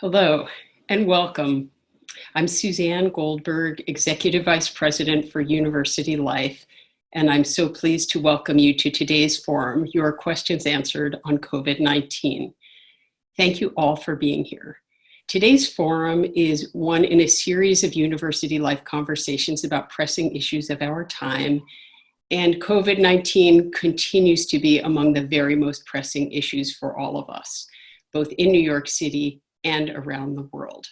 Hello and welcome. I'm Suzanne Goldberg, Executive Vice President for University Life, and I'm so pleased to welcome you to today's forum, Your Questions Answered on COVID-19. Thank you all for being here. Today's forum is one in a series of University Life conversations about pressing issues of our time, and COVID-19 continues to be among the very most pressing issues for all of us, both in New York City and around the world.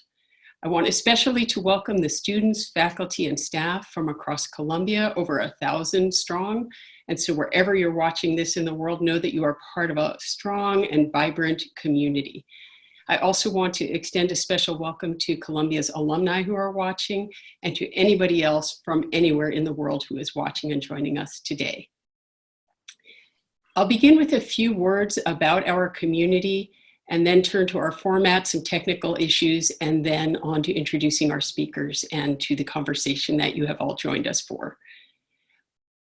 I want especially to welcome the students, faculty, and staff from across Columbia, over 1,000 strong. And so wherever you're watching this in the world, know that you are part of a strong and vibrant community. I also want to extend a special welcome to Columbia's alumni who are watching, and to anybody else from anywhere in the world who is watching and joining us today. I'll begin with a few words about our community, and then turn to our format, some technical issues, and then on to introducing our speakers and to the conversation that you have all joined us for.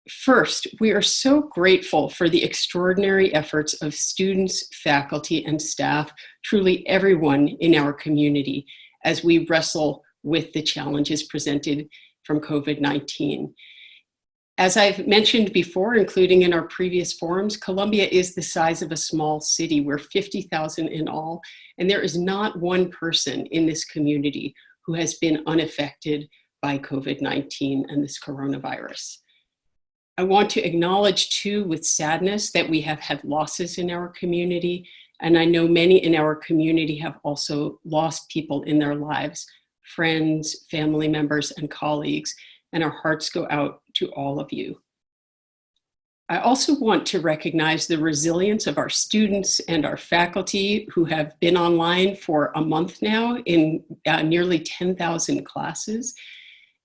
First, we are so grateful for the extraordinary efforts of students, faculty, and staff, truly everyone in our community, as we wrestle with the challenges presented from COVID-19. As I've mentioned before, including in our previous forums, Columbia is the size of a small city. We're 50,000 in all, and there is not one person in this community who has been unaffected by COVID-19 and this coronavirus. I want to acknowledge too, with sadness, that we have had losses in our community, and I know many in our community have also lost people in their lives, friends, family members, and colleagues, and our hearts go out to all of you. I also want to recognize the resilience of our students and our faculty who have been online for a month now in nearly 10,000 classes,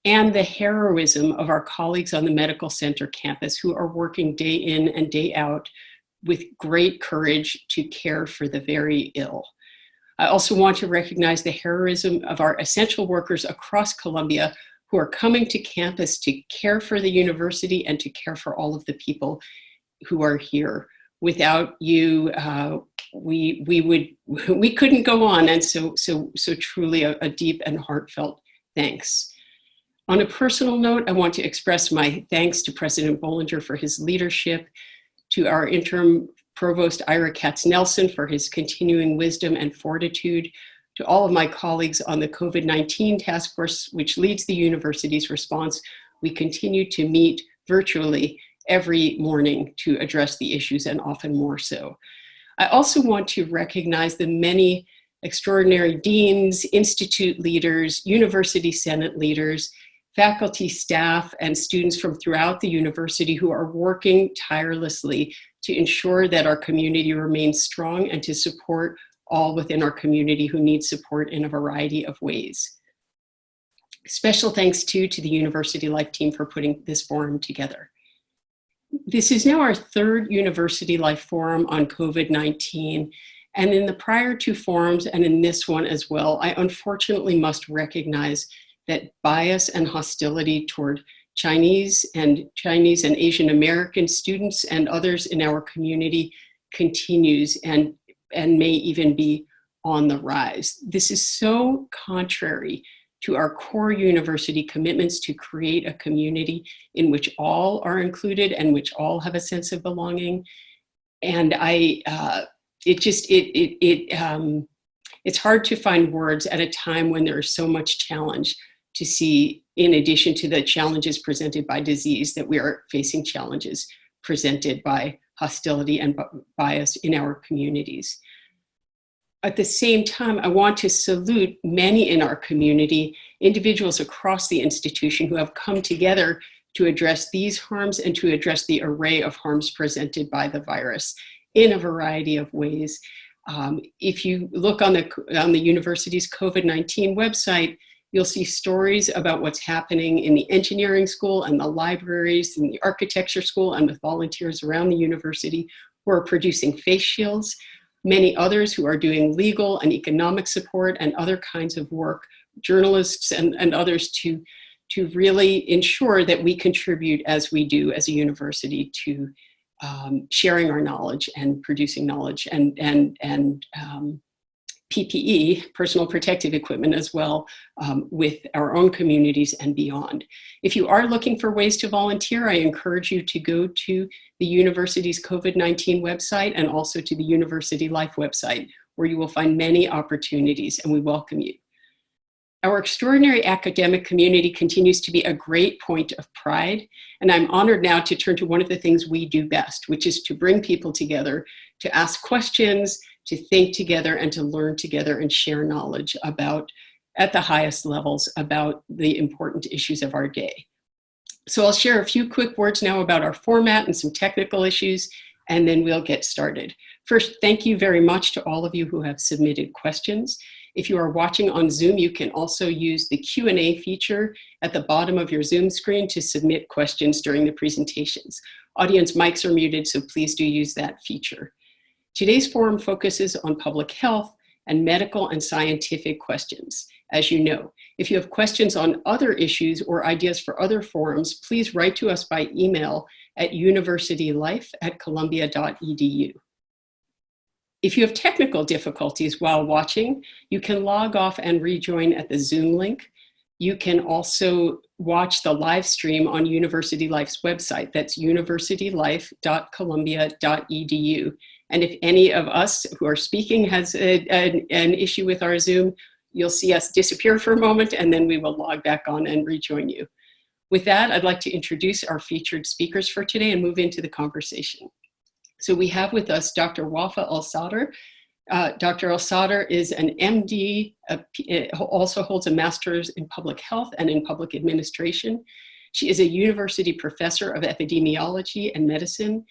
and the heroism of our colleagues on the Medical Center campus who are working day in and day out with great courage to care for the very ill. I also want to recognize the heroism of our essential workers across Columbia who are coming to campus to care for the university and to care for all of the people who are here. Without you, we couldn't go on, and so truly a deep and heartfelt thanks. On a personal note, I want to express my thanks to President Bollinger for his leadership, to our interim provost Ira Katz-Nelson for his continuing wisdom and fortitude, to all of my colleagues on the COVID-19 task force, which leads the university's response. We continue to meet virtually every morning to address the issues, and often more so. I also want to recognize the many extraordinary deans, institute leaders, university senate leaders, faculty, staff, and students from throughout the university who are working tirelessly to ensure that our community remains strong and to support all within our community who need support in a variety of ways. Special thanks too to the University Life team for putting this forum together. This is now our third University Life forum on COVID-19, and in the prior two forums and in this one as well, I unfortunately must recognize that bias and hostility toward Chinese and Asian American students and others in our community continues and may even be on the rise. This is so contrary to our core university commitments to create a community in which all are included and which all have a sense of belonging. And it's hard to find words at a time when there is so much challenge to see, in addition to the challenges presented by disease, that we are facing challenges presented by hostility and bias in our communities. At the same time, I want to salute many in our community, individuals across the institution who have come together to address these harms and to address the array of harms presented by the virus in a variety of ways. If you look on the university's COVID-19 website, you'll see stories about what's happening in the engineering school and the libraries and the architecture school and with volunteers around the university who are producing face shields. Many others who are doing legal and economic support and other kinds of work, journalists and others to really ensure that we contribute as we do as a university to sharing our knowledge and producing knowledge and PPE, personal protective equipment, as well with our own communities and beyond. If you are looking for ways to volunteer, I encourage you to go to the university's COVID-19 website and also to the University Life website, where you will find many opportunities, and we welcome you. Our extraordinary academic community continues to be a great point of pride, and I'm honored now to turn to one of the things we do best, which is to bring people together, to ask questions, to think together, and to learn together and share knowledge about, at the highest levels, about the important issues of our day. So I'll share a few quick words now about our format and some technical issues, and then we'll get started. First, thank you very much to all of you who have submitted questions. If you are watching on Zoom, you can also use the Q&A feature at the bottom of your Zoom screen to submit questions during the presentations. Audience mics are muted, so please do use that feature. Today's forum focuses on public health and medical and scientific questions. As you know, if you have questions on other issues or ideas for other forums, please write to us by email at universitylife@columbia.edu. If you have technical difficulties while watching, you can log off and rejoin at the Zoom link. You can also watch the live stream on University Life's website. That's universitylife.columbia.edu. And if any of us who are speaking has an issue with our Zoom, you'll see us disappear for a moment, and then we will log back on and rejoin you. With that, I'd like to introduce our featured speakers for today and move into the conversation. So we have with us Dr. Wafaa El-Sadr. Dr. El-Sadr is an MD, also holds a master's in public health and in public administration. She is a university professor of epidemiology and medicine.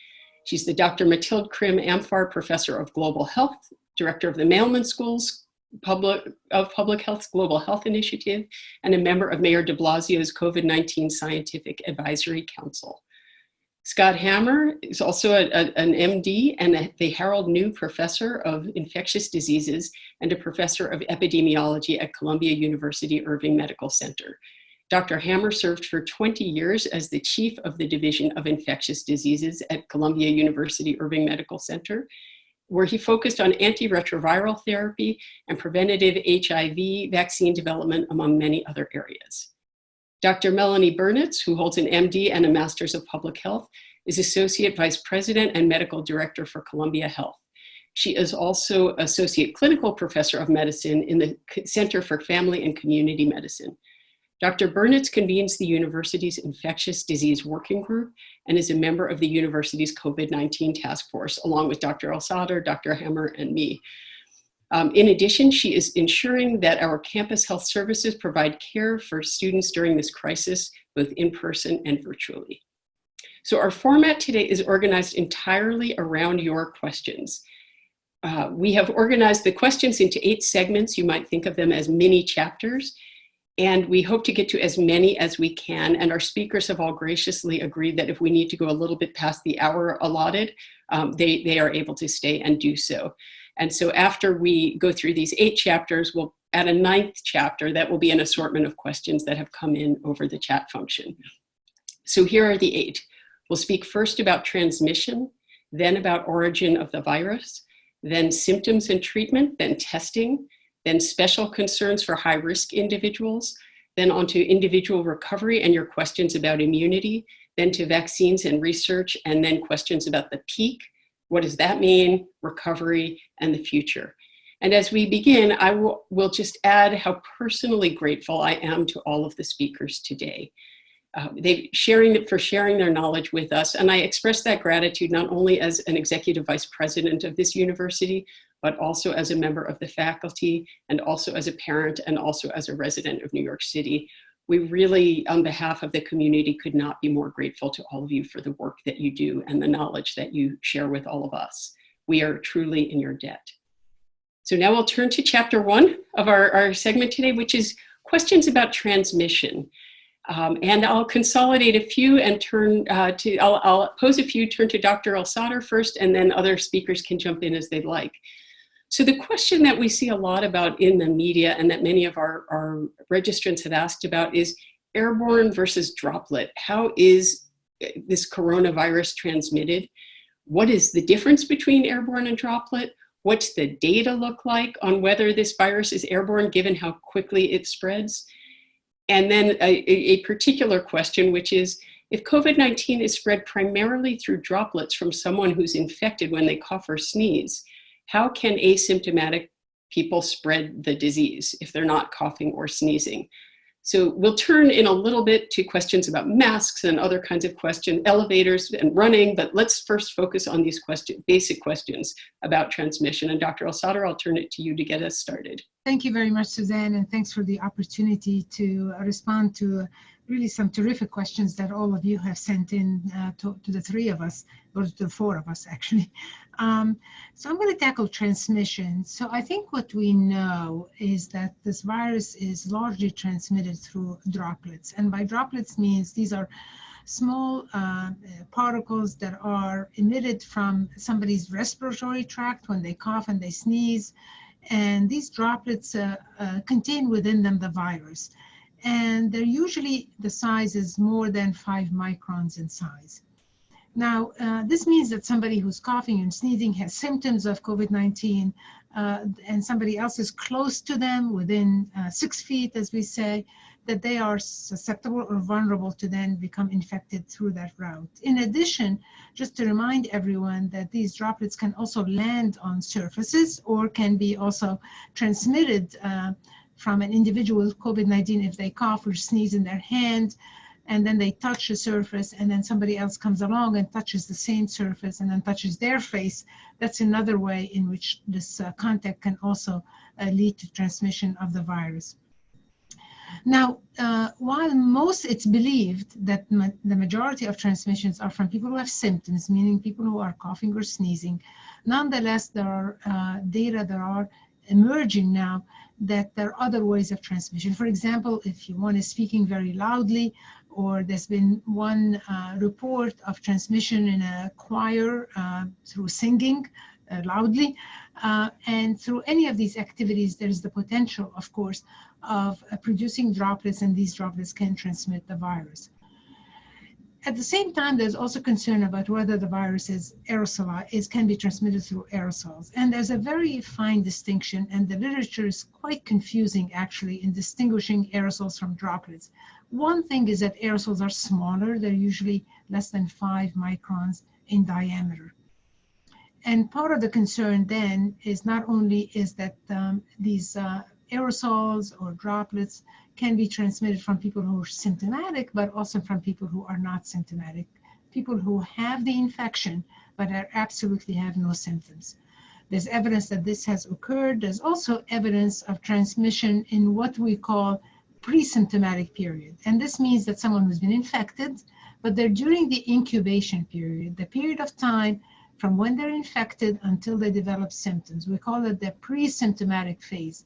She's the Dr. Mathilde Krim-amFAR Professor of Global Health, Director of the Mailman School's Public Health's Global Health Initiative, and a member of Mayor de Blasio's COVID-19 Scientific Advisory Council. Scott Hammer is also an MD and the Harold New Professor of Infectious Diseases and a Professor of Epidemiology at Columbia University Irving Medical Center. Dr. Hammer served for 20 years as the Chief of the Division of Infectious Diseases at Columbia University Irving Medical Center, where he focused on antiretroviral therapy and preventative HIV vaccine development, among many other areas. Dr. Melanie Bernitz, who holds an MD and a Master's of Public Health, is Associate Vice President and Medical Director for Columbia Health. She is also Associate Clinical Professor of Medicine in the Center for Family and Community Medicine. Dr. Bernitz convenes the university's Infectious Disease Working Group and is a member of the university's COVID-19 task force, along with Dr. El-Sadr, Dr. Hammer, and me. In addition, she is ensuring that our campus health services provide care for students during this crisis, both in person and virtually. So our format today is organized entirely around your questions. We have organized the questions into 8 segments. You might think of them as mini chapters, and we hope to get to as many as we can. And our speakers have all graciously agreed that if we need to go a little bit past the hour allotted, they are able to stay and do so. And so after we go through these 8 chapters, we'll add a 9th chapter that will be an assortment of questions that have come in over the chat function. So here are the 8. We'll speak first about transmission, then about origin of the virus, then symptoms and treatment, then testing, then special concerns for high-risk individuals, then onto individual recovery and your questions about immunity, then to vaccines and research, and then questions about the peak. What does that mean, recovery, and the future? And as we begin, I will just add how personally grateful I am to all of the speakers today. For sharing their knowledge with us. And I express that gratitude not only as an executive vice president of this university, but also as a member of the faculty, and also as a parent, and also as a resident of New York City. We really, on behalf of the community, could not be more grateful to all of you for the work that you do and the knowledge that you share with all of us. We are truly in your debt. So now we'll turn to chapter 1 of our segment today, which is questions about transmission. And I'll consolidate a few and I'll pose a few, turn to Dr. El-Sadr first, and then other speakers can jump in as they'd like. So the question that we see a lot about in the media and that many of our registrants have asked about is airborne versus droplet. How is this coronavirus transmitted? What is the difference between airborne and droplet? What's the data look like on whether this virus is airborne, given how quickly it spreads? And then a particular question, which is, if COVID-19 is spread primarily through droplets from someone who's infected when they cough or sneeze, how can asymptomatic people spread the disease if they're not coughing or sneezing? So we'll turn in a little bit to questions about masks and other kinds of questions, elevators and running, but let's first focus on these basic questions about transmission. And Dr. El-Sadr, I'll turn it to you to get us started. Thank you very much, Suzanne, and thanks for the opportunity to respond to really some terrific questions that all of you have sent in to the three of us, or to the four of us, actually. So I'm going to tackle transmission. So I think what we know is that this virus is largely transmitted through droplets. And by droplets means these are small particles that are emitted from somebody's respiratory tract when they cough and they sneeze. And these droplets contain within them the virus. And they're usually, the size is more than 5 microns in size. Now, this means that somebody who's coughing and sneezing has symptoms of COVID-19, and somebody else is close to them, within 6 feet, as we say, that they are susceptible or vulnerable to then become infected through that route. In addition, just to remind everyone that these droplets can also land on surfaces or can be also transmitted from an individual with COVID-19 if they cough or sneeze in their hand, and then they touch a surface, and then somebody else comes along and touches the same surface and then touches their face. That's another way in which this contact can also lead to transmission of the virus. Now, while it's believed that the majority of transmissions are from people who have symptoms, meaning people who are coughing or sneezing, nonetheless, there are data that are emerging now that there are other ways of transmission. For example, if one is speaking very loudly, or there's been one report of transmission in a choir through singing loudly, and through any of these activities, there's the potential, of course, of producing droplets, and these droplets can transmit the virus. At the same time, there's also concern about whether the virus is can be transmitted through aerosols. And there's a very fine distinction, and the literature is quite confusing, actually, in distinguishing aerosols from droplets. One thing is that aerosols are smaller. They're usually less than 5 microns in diameter. And part of the concern then is not only is that these aerosols or droplets can be transmitted from people who are symptomatic, but also from people who are not symptomatic, people who have the infection, but absolutely have no symptoms. There's evidence that this has occurred. There's also evidence of transmission in what we call pre-symptomatic period. And this means that someone who's been infected, but they're during the incubation period, the period of time from when they're infected until they develop symptoms. We call it the pre-symptomatic phase.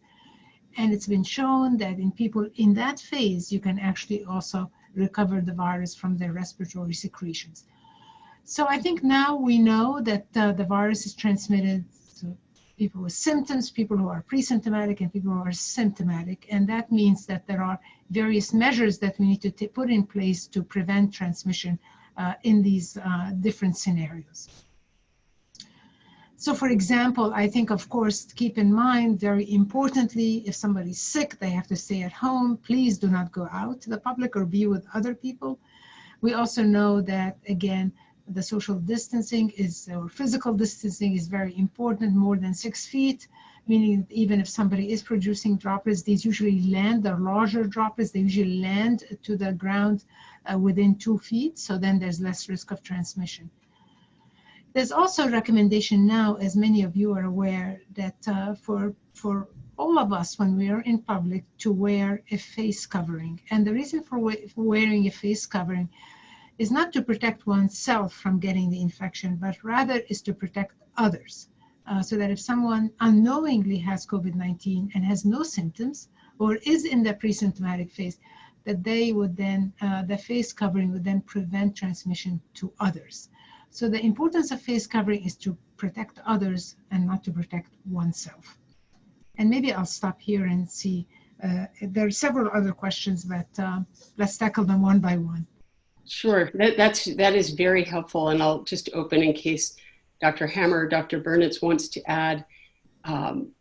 And it's been shown that in people in that phase, you can actually also recover the virus from their respiratory secretions. So I think now we know that the virus is transmitted to people with symptoms, people who are pre-symptomatic, and people who are symptomatic. And that means that there are various measures that we need to put in place to prevent transmission in these different scenarios. So for example, I think, of course, keep in mind, very importantly, if somebody's sick, they have to stay at home. Please do not go out to the public or be with other people. We also know that, again, the social distancing or physical distancing is very important, more than 6 feet, meaning even if somebody is producing droplets, these usually land, they're larger droplets, they usually land to the ground within 2 feet, so then there's less risk of transmission. There's also a recommendation now, as many of you are aware, that for all of us when we are in public to wear a face covering. And the reason for wearing a face covering is not to protect oneself from getting the infection, but rather is to protect others. So that if someone unknowingly has COVID-19 and has no symptoms or is in the pre-symptomatic phase, that they would then, the face covering would then prevent transmission to others. So the importance of face covering is to protect others and not to protect oneself. And maybe I'll stop here and see. There are several other questions, but let's tackle them one by one. Sure, that is very helpful. And I'll just open in case Dr. Hammer or Dr. Bernitz wants to add. And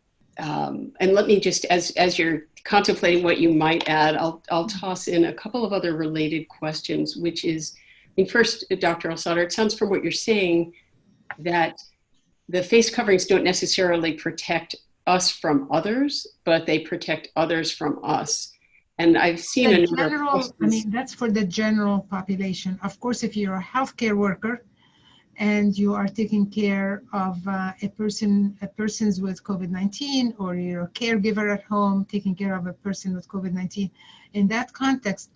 let me just, as you're contemplating what you might add, I'll toss in a couple of other related questions, which is, I mean, first, Dr. El-Sadr, it sounds from what you're saying that the face coverings don't necessarily protect us from others, but they protect others from us. And I've seen a number of I mean, that's for the general population. Of course, if you're a healthcare worker and you are taking care of persons with COVID-19, or you're a caregiver at home taking care of a person with COVID-19, in that context,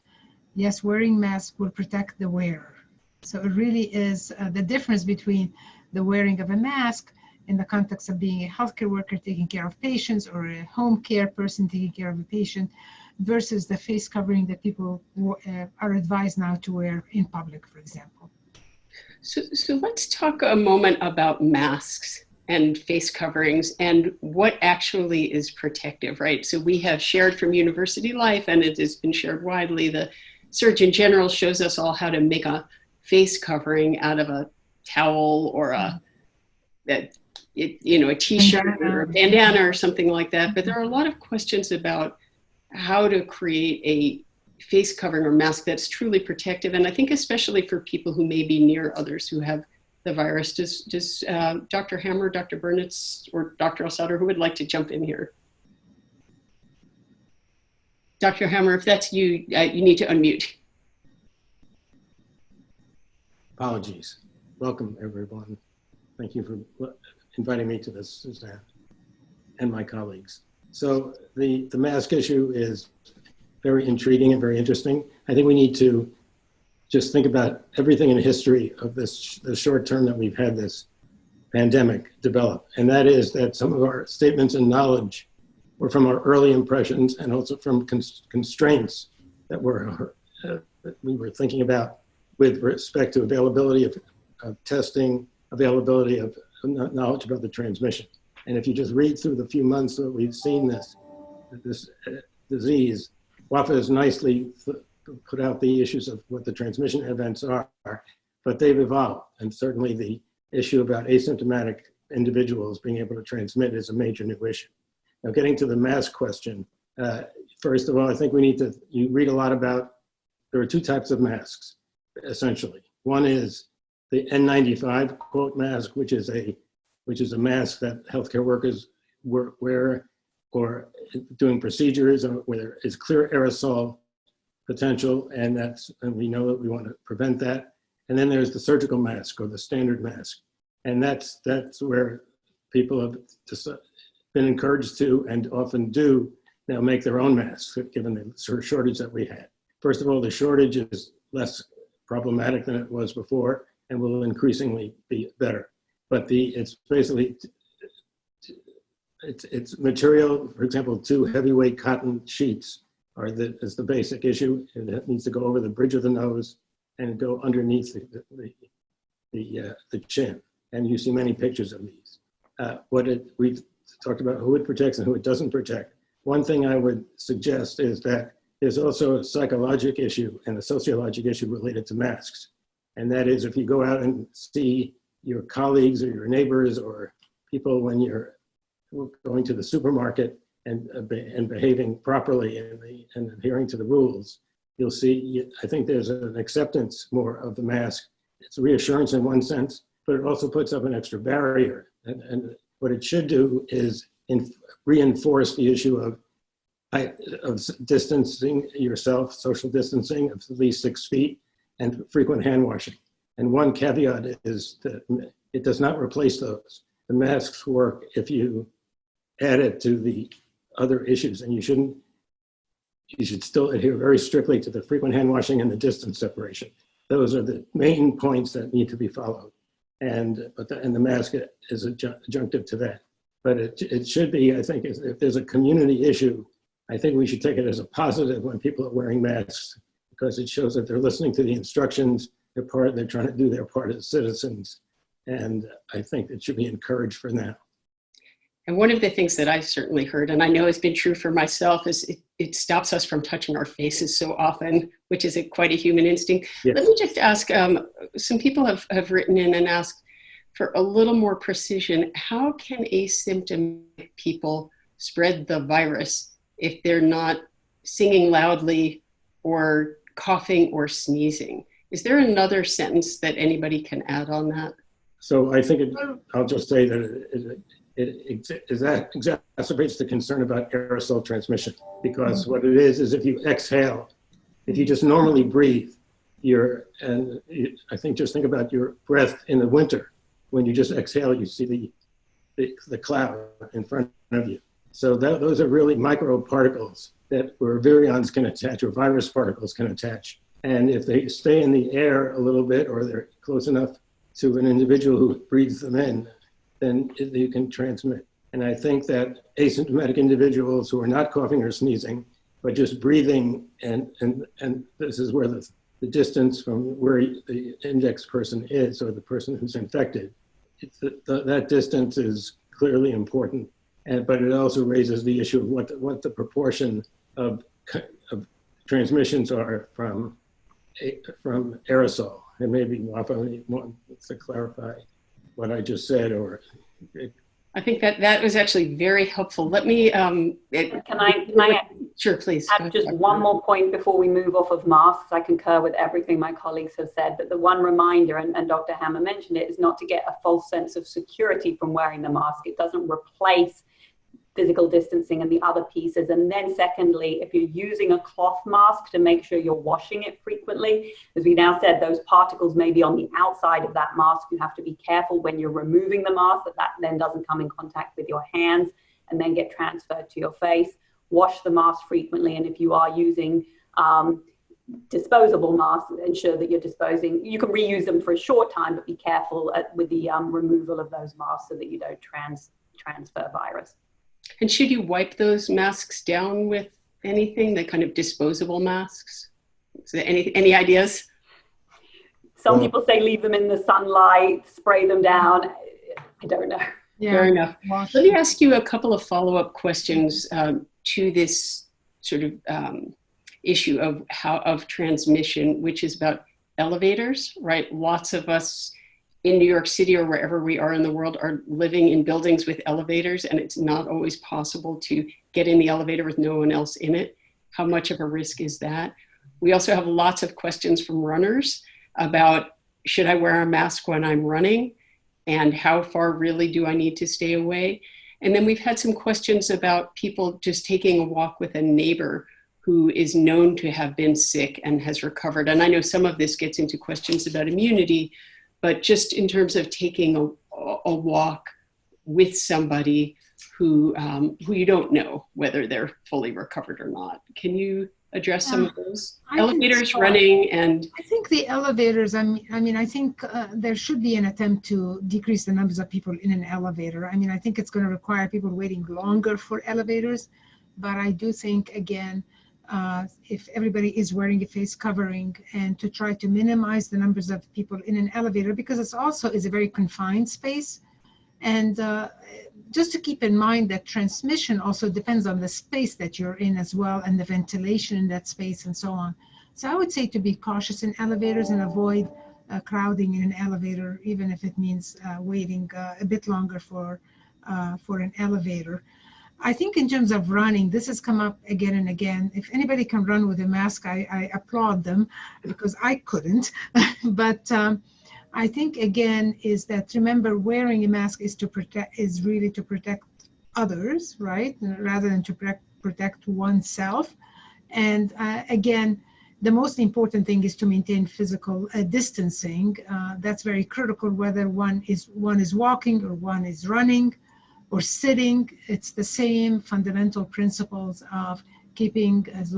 yes, wearing masks will protect the wearer. So it really is the difference between the wearing of a mask in the context of being a healthcare worker taking care of patients, or a home care person taking care of a patient, versus the face covering that people are advised now to wear in public, for example. So let's talk a moment about masks and face coverings and what actually is protective, right? So we have shared from university life, and it has been shared widely. The Surgeon General shows us all how to make a face covering out of a towel or a t-shirt or a bandana or something like that. But there are a lot of questions about how to create a face covering or mask that's truly protective. And I think especially for people who may be near others who have the virus. Does Dr. Hammer, Dr. Bernitz, or Dr. El-Sadr, who would like to jump in here? Dr. Hammer, if that's you, you need to unmute. Apologies. Welcome, everyone. Thank you for inviting me to this, Suzanne, and my colleagues. So the mask issue is very intriguing and very interesting. I think we need to just think about everything in history of the short term that we've had this pandemic develop. And that is that some of our statements and knowledge were from our early impressions, and also from constraints that we were thinking about with respect to availability of testing, availability of knowledge about the transmission. And if you just read through the few months that we've seen this disease, Wafaa has nicely put out the issues of what the transmission events are, but they've evolved. And certainly the issue about asymptomatic individuals being able to transmit is a major new issue. Now, getting to the mask question, first of all, I think you read a lot about, there are two types of masks, essentially. One is the N95 quote mask, which is a mask that healthcare workers wear or doing procedures where there is clear aerosol potential, and we know that we want to prevent that. And then there's the surgical mask, or the standard mask, and that's where people have been encouraged to, and often do now, make their own masks, given the shortage that we had. First of all, the shortage is less problematic than it was before, and will increasingly be better. But it's basically, it's material, for example, 2 heavyweight cotton sheets is the basic issue, and it needs to go over the bridge of the nose and go underneath the chin. And you see many pictures of these. We've talked about who it protects and who it doesn't protect. One thing I would suggest is that there's also a psychological issue and a sociological issue related to masks. And that is, if you go out and see your colleagues or your neighbors or people when you're going to the supermarket and behaving properly and adhering to the rules, you'll see, I think there's an acceptance more of the mask. It's reassurance in one sense, but it also puts up an extra barrier. And what it should do is reinforce the issue of distancing yourself, social distancing of at least 6 feet, and frequent hand washing. And one caveat is that it does not replace those. The masks work if you add it to the other issues, and you should still adhere very strictly to the frequent hand washing and the distance separation. Those are the main points that need to be followed. And the mask is adjunctive to that. But it should be, I think, if there's a community issue, I think we should take it as a positive when people are wearing masks, because it shows that they're listening to the instructions, they're trying to do their part as citizens. And I think it should be encouraged for now. And one of the things that I've certainly heard, and I know has been true for myself, is it stops us from touching our faces so often, which is quite a human instinct. Yes. Let me just ask, some people have written in and asked, for a little more precision, how can asymptomatic people spread the virus if they're not singing loudly or coughing or sneezing? Is there another sentence that anybody can add on that? So I think I'll just say that it exacerbates the concern about aerosol transmission, because what it is if you exhale, if you just normally breathe, I think just think about your breath in the winter. When you just exhale, you see the cloud in front of you. So those are really microparticles where virions can attach or virus particles can attach. And if they stay in the air a little bit, or they're close enough to an individual who breathes them in, then you can transmit. And I think that asymptomatic individuals who are not coughing or sneezing, but just breathing, and this is where the distance from where the index person is, or the person who's infected, that distance is clearly important. But it also raises the issue of what the proportion of transmissions are from aerosol. And maybe Wafaa wants to clarify what I just said, or. I think that was actually very helpful. Let me. Can I Sure, please. add just one more point before we move off of masks? I concur with everything my colleagues have said, but the one reminder, and Dr. Hammer mentioned it, is not to get a false sense of security from wearing the mask. It doesn't replace physical distancing and the other pieces. And then secondly, if you're using a cloth mask, to make sure you're washing it frequently. As we now said, those particles may be on the outside of that mask. You have to be careful when you're removing the mask that then doesn't come in contact with your hands and then get transferred to your face. Wash the mask frequently, and if you are using disposable masks, ensure that you're disposing. You can reuse them for a short time, but be careful with the removal of those masks so that you don't transfer virus. And should you wipe those masks down with anything, the kind of disposable masks? So any ideas? Some people say leave them in the sunlight, spray them down. I don't know. Yeah. Fair enough. Let me ask you a couple of follow-up questions to this sort of issue of transmission, which is about elevators, right? Lots of us in New York City or wherever we are in the world are living in buildings with elevators, and it's not always possible to get in the elevator with no one else in it. How much of a risk is that? We also have lots of questions from runners about, should I wear a mask when I'm running? And how far really do I need to stay away? And then we've had some questions about people just taking a walk with a neighbor who is known to have been sick and has recovered. And I know some of this gets into questions about immunity, but just in terms of taking a walk with somebody who you don't know whether they're fully recovered or not. Can you address some of those? Elevators, running, and... I think the elevators, I think there should be an attempt to decrease the numbers of people in an elevator. I think it's going to require people waiting longer for elevators, but I do think, again, if everybody is wearing a face covering, and to try to minimize the numbers of people in an elevator, because it's also is a very confined space. And just to keep in mind that transmission also depends on the space that you're in as well, and the ventilation in that space and so on. So I would say to be cautious in elevators and avoid crowding in an elevator, even if it means waiting a bit longer for an elevator. I think in terms of running, this has come up again and again. If anybody can run with a mask, I applaud them, because I couldn't. But I think, again, is that, remember, wearing a mask is really to protect others, right? Rather than to protect oneself. And again, the most important thing is to maintain physical distancing. That's very critical, whether one is walking or one is running or sitting. It's the same fundamental principles of keeping as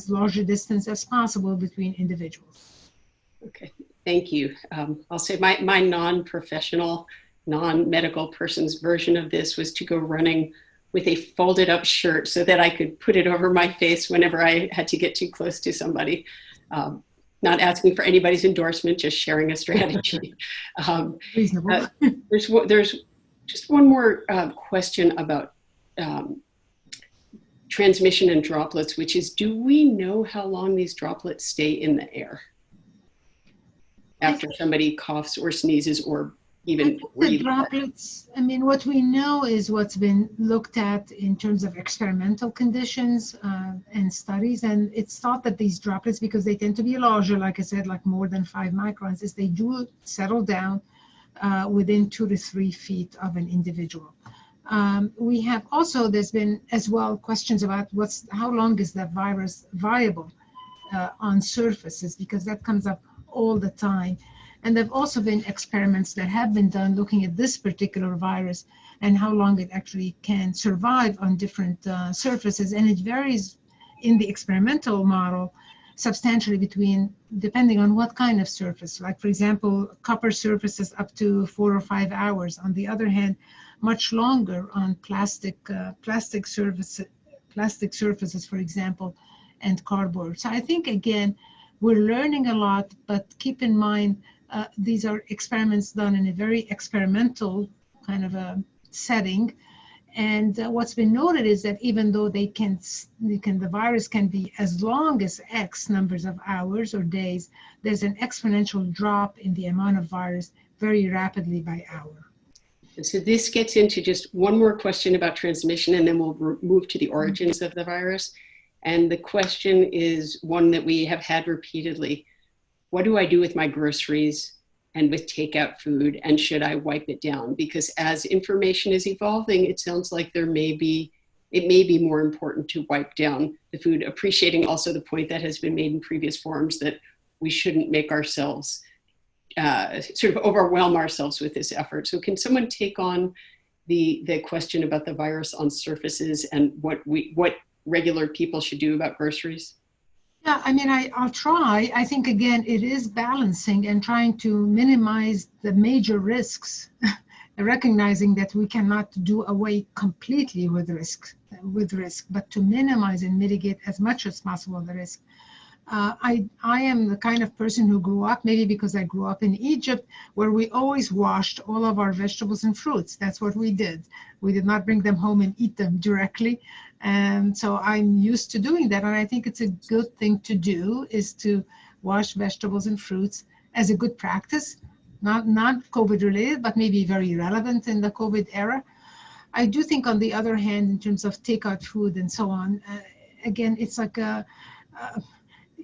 large a distance as possible between individuals. Okay, thank you. I'll say my non-professional, non-medical person's version of this was to go running with a folded up shirt so that I could put it over my face whenever I had to get too close to somebody. Not asking for anybody's endorsement, just sharing a strategy. Reasonable. There's just one more question about transmission and droplets, which is, do we know how long these droplets stay in the air after somebody coughs or sneezes or even breathe. The droplets, I mean, what we know is what's been looked at in terms of experimental conditions and studies, and it's thought that these droplets, because they tend to be larger, like I said, like more than 5 microns, is they do settle down within 2 to 3 feet of an individual. We have also, there's been as well questions about how long is the virus viable on surfaces, because that comes up all the time. And there have also been experiments that have been done looking at this particular virus and how long it actually can survive on different surfaces. And it varies in the experimental model substantially depending on what kind of surface. Like, for example, copper surfaces up to 4 or 5 hours. On the other hand, much longer on plastic surfaces, for example, and cardboard. So I think, again, we're learning a lot, but keep in mind, these are experiments done in a very experimental kind of a setting. And what's been noted is that even though the virus can be as long as X numbers of hours or days, there's an exponential drop in the amount of virus very rapidly by hour. And so this gets into just one more question about transmission, and then we'll move to the origins of the virus. And the question is one that we have had repeatedly. What do I do with my groceries and with takeout food, and should I wipe it down? Because as information is evolving, it sounds like it may be more important to wipe down the food, appreciating also the point that has been made in previous forums that we shouldn't make ourselves, sort of overwhelm ourselves with this effort. So can someone take on the question about the virus on surfaces and what regular people should do about groceries? Yeah, I mean, I'll try. I think, again, it is balancing and trying to minimize the major risks, recognizing that we cannot do away completely with risk, but to minimize and mitigate as much as possible the risk. I am the kind of person who grew up, maybe because I grew up in Egypt, where we always washed all of our vegetables and fruits. That's what we did. We did not bring them home and eat them directly. And so I'm used to doing that. And I think it's a good thing to do, is to wash vegetables and fruits as a good practice, not COVID related, but maybe very relevant in the COVID era. I do think, on the other hand, in terms of takeout food and so on, again, it's like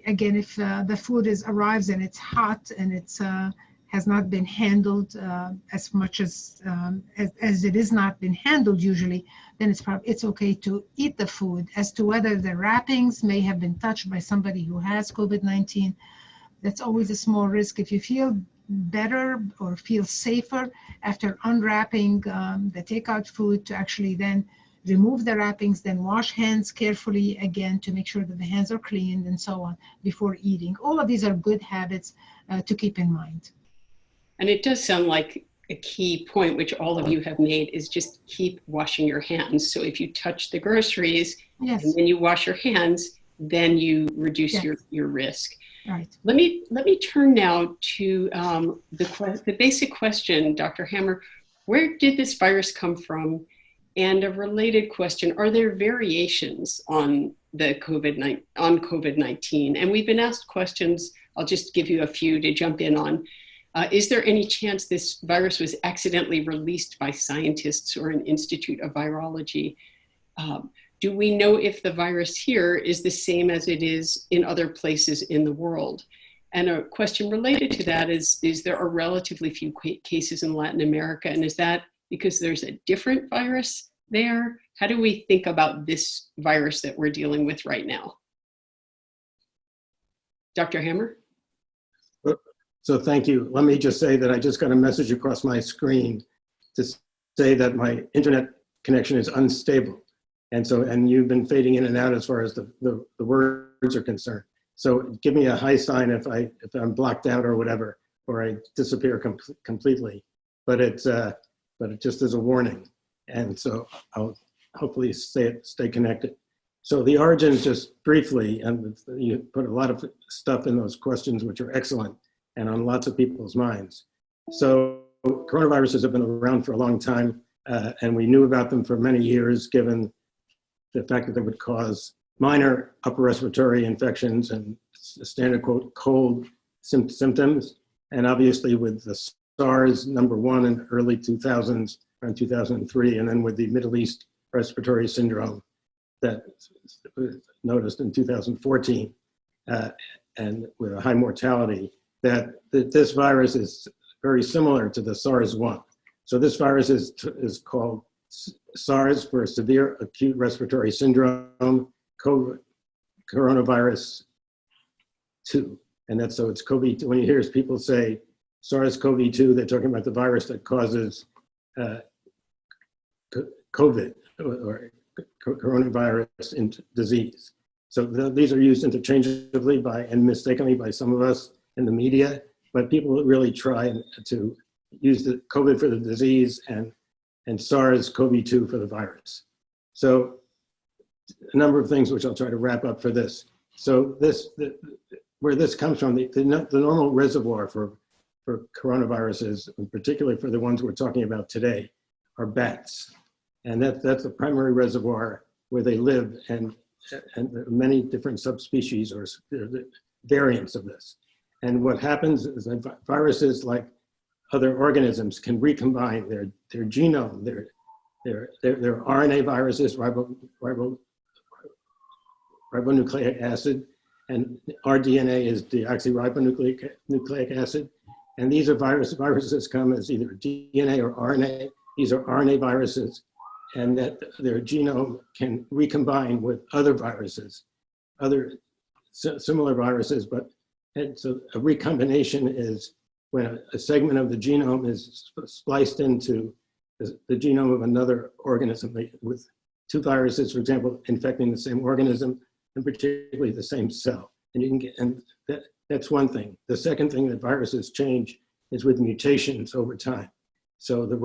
again, if the food arrives and it's hot and it's has not been handled as much as it is not been handled usually, then it's okay to eat the food. As to whether the wrappings may have been touched by somebody who has COVID-19, that's always a small risk. If you feel better or feel safer after unwrapping the takeout food, to actually then remove the wrappings, then wash hands carefully again to make sure that the hands are cleaned and so on before eating. All of these are good habits to keep in mind. And it does sound like a key point, which all of you have made, is just keep washing your hands. So if you touch the groceries, yes, and then you wash your hands, then you reduce, yes, your risk. Right. Let me turn now to the basic question, Dr. Hammer. Where did this virus come from? And a related question: are there variations on COVID-19? And we've been asked questions. I'll just give you a few to jump in on. Is there any chance this virus was accidentally released by scientists or an institute of virology? Do we know if the virus here is the same as it is in other places in the world? And a question related to that is there are relatively few cases in Latin America? And is that because there's a different virus there? How do we think about this virus that we're dealing with right now? Dr. Hammer? So thank you. Let me just say that I just got a message across my screen to say that my internet connection is unstable. And you've been fading in and out as far as the words are concerned. So give me a high sign if I'm blocked out or whatever, or I disappear completely. But it just as a warning. And so I'll hopefully stay connected. So the origins, just briefly, and you put a lot of stuff in those questions, which are excellent and on lots of people's minds. So coronaviruses have been around for a long time, and we knew about them for many years, given the fact that they would cause minor upper respiratory infections and standard, quote, cold symptoms. And obviously with the SARS #1 in the early 2000s, around 2003, and then with the Middle East respiratory syndrome that was noticed in 2014, and with a high mortality, that this virus is very similar to the SARS-1. So this virus is called SARS for severe acute respiratory syndrome, coronavirus 2. And that's, so it's COVID. When you hear people say SARS-CoV-2, they're talking about the virus that causes COVID or coronavirus disease. So these are used interchangeably and mistakenly by some of us in the media, but people really try to use the COVID for the disease and SARS-CoV-2 for the virus. So a number of things which I'll try to wrap up for this. So where this comes from, the normal reservoir for coronaviruses, and particularly for the ones we're talking about today, are bats. And that's the primary reservoir where they live, and there are many different subspecies or variants of this. And what happens is that viruses, like other organisms, can recombine their genome, their RNA viruses, ribonucleic acid, and our DNA is deoxyribonucleic acid. And these are viruses come as either DNA or RNA. These are RNA viruses, and that their genome can recombine with other viruses, other similar viruses, and so a recombination is when a segment of the genome is spliced into the genome of another organism, with two viruses, for example, infecting the same organism, and particularly the same cell. And you can get, and that's one thing. The second thing that viruses change is with mutations over time. So the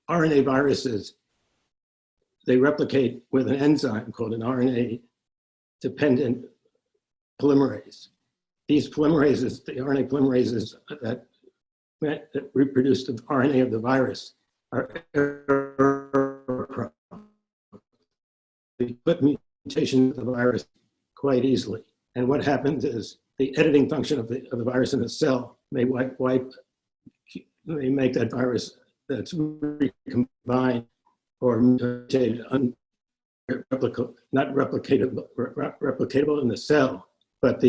RNA viruses, they replicate with an enzyme called an RNA-dependent polymerase. These polymerases, the RNA polymerases that reproduce the RNA of the virus, are error-prone. They put mutations of the virus quite easily. And what happens is the editing function of the virus in a cell may make that virus that's recombined or mutated, not replicatable in the cell, but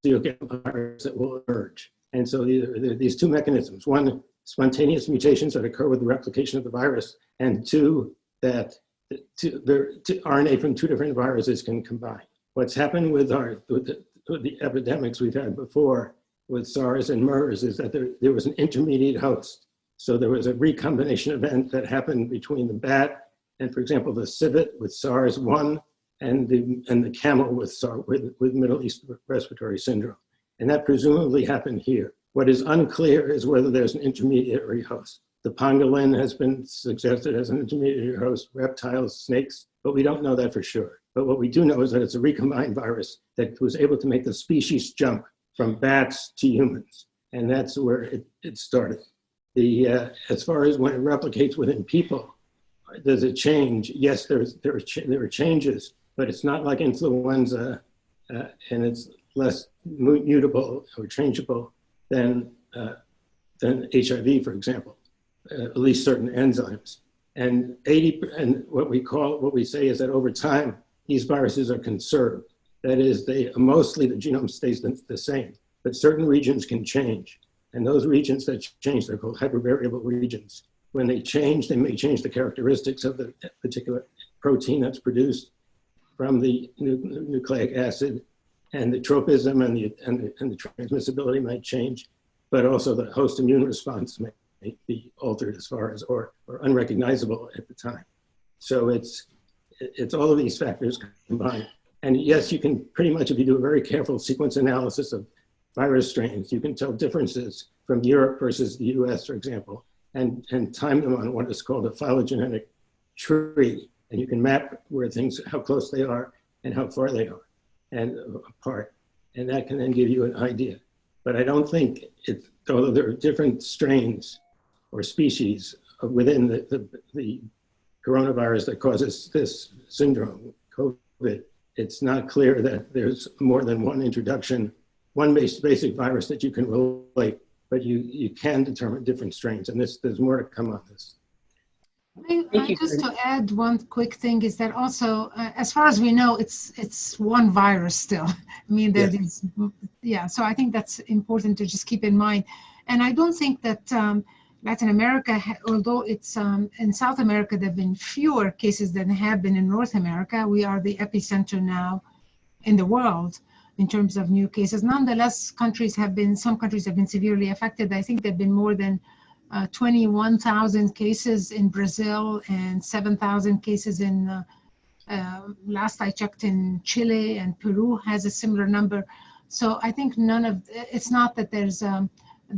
you'll get a virus that will emerge. And so there are these two mechanisms: one, spontaneous mutations that occur with the replication of the virus, and two, that RNA from two different viruses can combine. What's happened with the epidemics we've had before with SARS and MERS is that there was an intermediate host. So there was a recombination event that happened between the bat and, for example, the civet with SARS-1 and the camel with Middle East respiratory syndrome. And that presumably happened here. What is unclear is whether there's an intermediary host. The pangolin has been suggested as an intermediary host, reptiles, snakes, but we don't know that for sure. But what we do know is that it's a recombined virus that was able to make the species jump from bats to humans. And that's where it started. As far as when it replicates within people, does it change? Yes, there are changes, but it's not like influenza, and it's less mutable or changeable than HIV, for example, at least certain enzymes. And what we say is that over time, these viruses are conserved. That is, mostly the genome stays the same, but certain regions can change. And those regions that change, they're called hypervariable regions. When they change, they may change the characteristics of the particular protein that's produced from the nucleic acid, and the tropism and the transmissibility might change, but also the host immune response may be altered as far as, or unrecognizable at the time. So it's all of these factors combined. And yes, you can pretty much, if you do a very careful sequence analysis of virus strains, you can tell differences from Europe versus the US, for example, and time them on what is called a phylogenetic tree. And you can map how close they are and how far they are and apart. And that can then give you an idea. But I don't think although there are different strains or species within the coronavirus that causes this syndrome, COVID, it's not clear that there's more than one introduction one basic virus that you can relate, but you can determine different strains, and there's more to come on this. Just to add one quick thing is that also, as far as we know, it's one virus still. I mean, there is, yeah. So I think that's important to just keep in mind. And I don't think that Latin America, although it's in South America, there have been fewer cases than have been in North America. We are the epicenter now in the world in terms of new cases. Nonetheless, some countries have been severely affected. I think there have been more than 21,000 cases in Brazil and 7,000 cases in, last I checked, in Chile, and Peru has a similar number. So I think it's not that there's,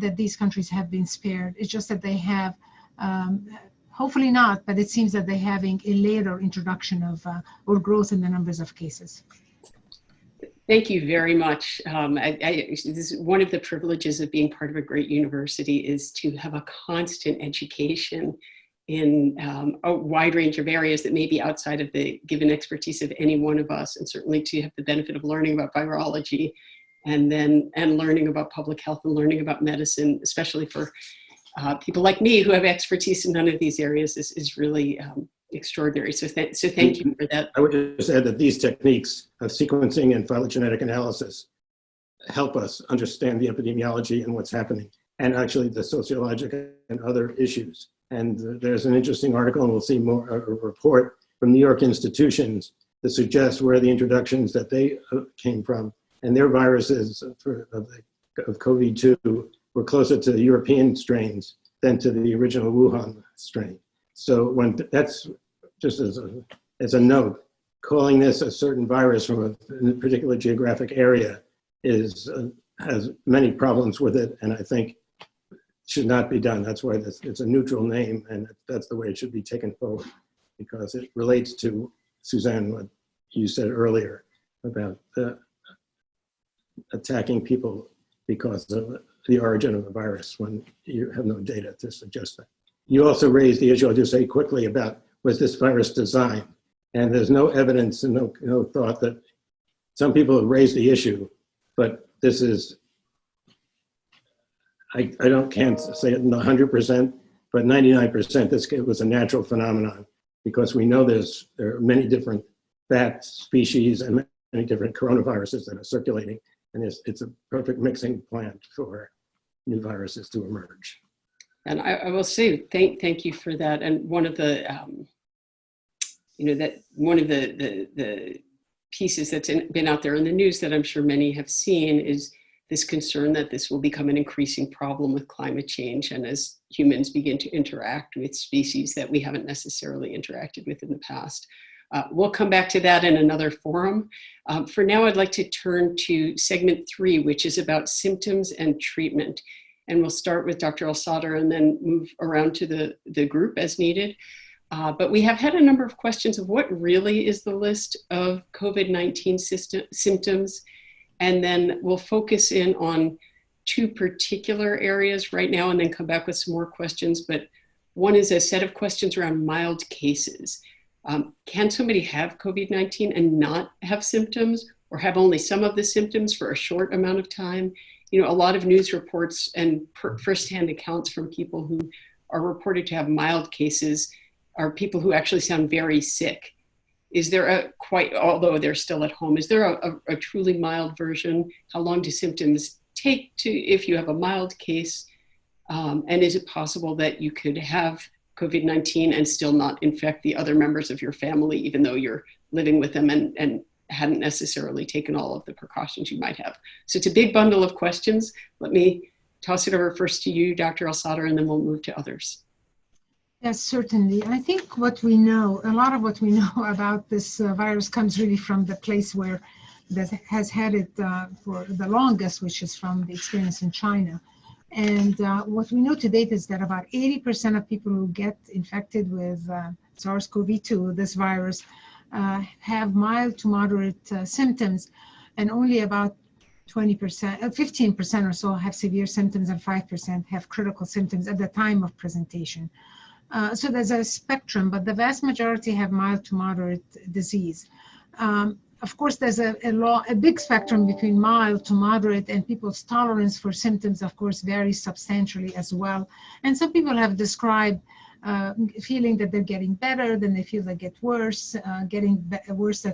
that these countries have been spared. It's just that they have, hopefully not, but it seems that they're having a later introduction of, or growth in the numbers of cases. Thank you very much. This is one of the privileges of being part of a great university, is to have a constant education in a wide range of areas that may be outside of the given expertise of any one of us, and certainly to have the benefit of learning about virology and learning about public health and learning about medicine, especially for people like me who have expertise in none of these areas, is really extraordinary. So thank you for that. I would just add that these techniques of sequencing and phylogenetic analysis help us understand the epidemiology and what's happening, and actually the sociologic and other issues. And there's an interesting article, and we'll see more, a report from New York institutions that suggests where the introductions that they came from, and their viruses of COVID-2 were closer to the European strains than to the original Wuhan strain. So that's just as a note, calling this a certain virus from a particular geographic area has many problems with it, and I think should not be done. That's why it's a neutral name, and that's the way it should be taken forward, because it relates to, Suzanne, what you said earlier about attacking people because of the origin of the virus when you have no data to suggest that. You also raised the issue, I'll just say quickly, about was this virus designed? And there's no evidence and no thought that some people have raised the issue, but this is, can't say it 100%, but 99% this was a natural phenomenon, because we know there are many different bat species and many different coronaviruses that are circulating, and it's a perfect mixing plant for new viruses to emerge. And I will say thank you for that. And one of the the pieces that's been out there in the news that I'm sure many have seen is this concern that this will become an increasing problem with climate change, and as humans begin to interact with species that we haven't necessarily interacted with in the past. We'll come back to that in another forum. For now, I'd like to turn to segment 3, which is about symptoms and treatment. And we'll start with Dr. El-Sadr and then move around to the group as needed. But we have had a number of questions of what really is the list of COVID-19 symptoms. And then we'll focus in on 2 particular areas right now and then come back with some more questions. But one is a set of questions around mild cases. Can somebody have COVID-19 and not have symptoms, or have only some of the symptoms for a short amount of time? You know, a lot of news reports and firsthand accounts from people who are reported to have mild cases are people who actually sound very sick. Is there although they're still at home, is there a truly mild version? How long do symptoms take if you have a mild case? And is it possible that you could have COVID-19 and still not infect the other members of your family, even though you're living with them and hadn't necessarily taken all of the precautions you might have? So it's a big bundle of questions. Let me toss it over first to you, Dr. El-Sadr, and then we'll move to others. Yes, certainly. I think a lot of what we know about this virus comes really from the place that has had it for the longest, which is from the experience in China. And what we know to date is that about 80% of people who get infected with SARS-CoV-2, this virus, have mild to moderate symptoms, and only about 15% or so have severe symptoms, and 5% have critical symptoms at the time of presentation. So there's a spectrum, but the vast majority have mild to moderate disease. of course, there's a big spectrum between mild to moderate, and people's tolerance for symptoms, of course, varies substantially as well. And some people have described feeling that they're getting better, then they feel they get worse,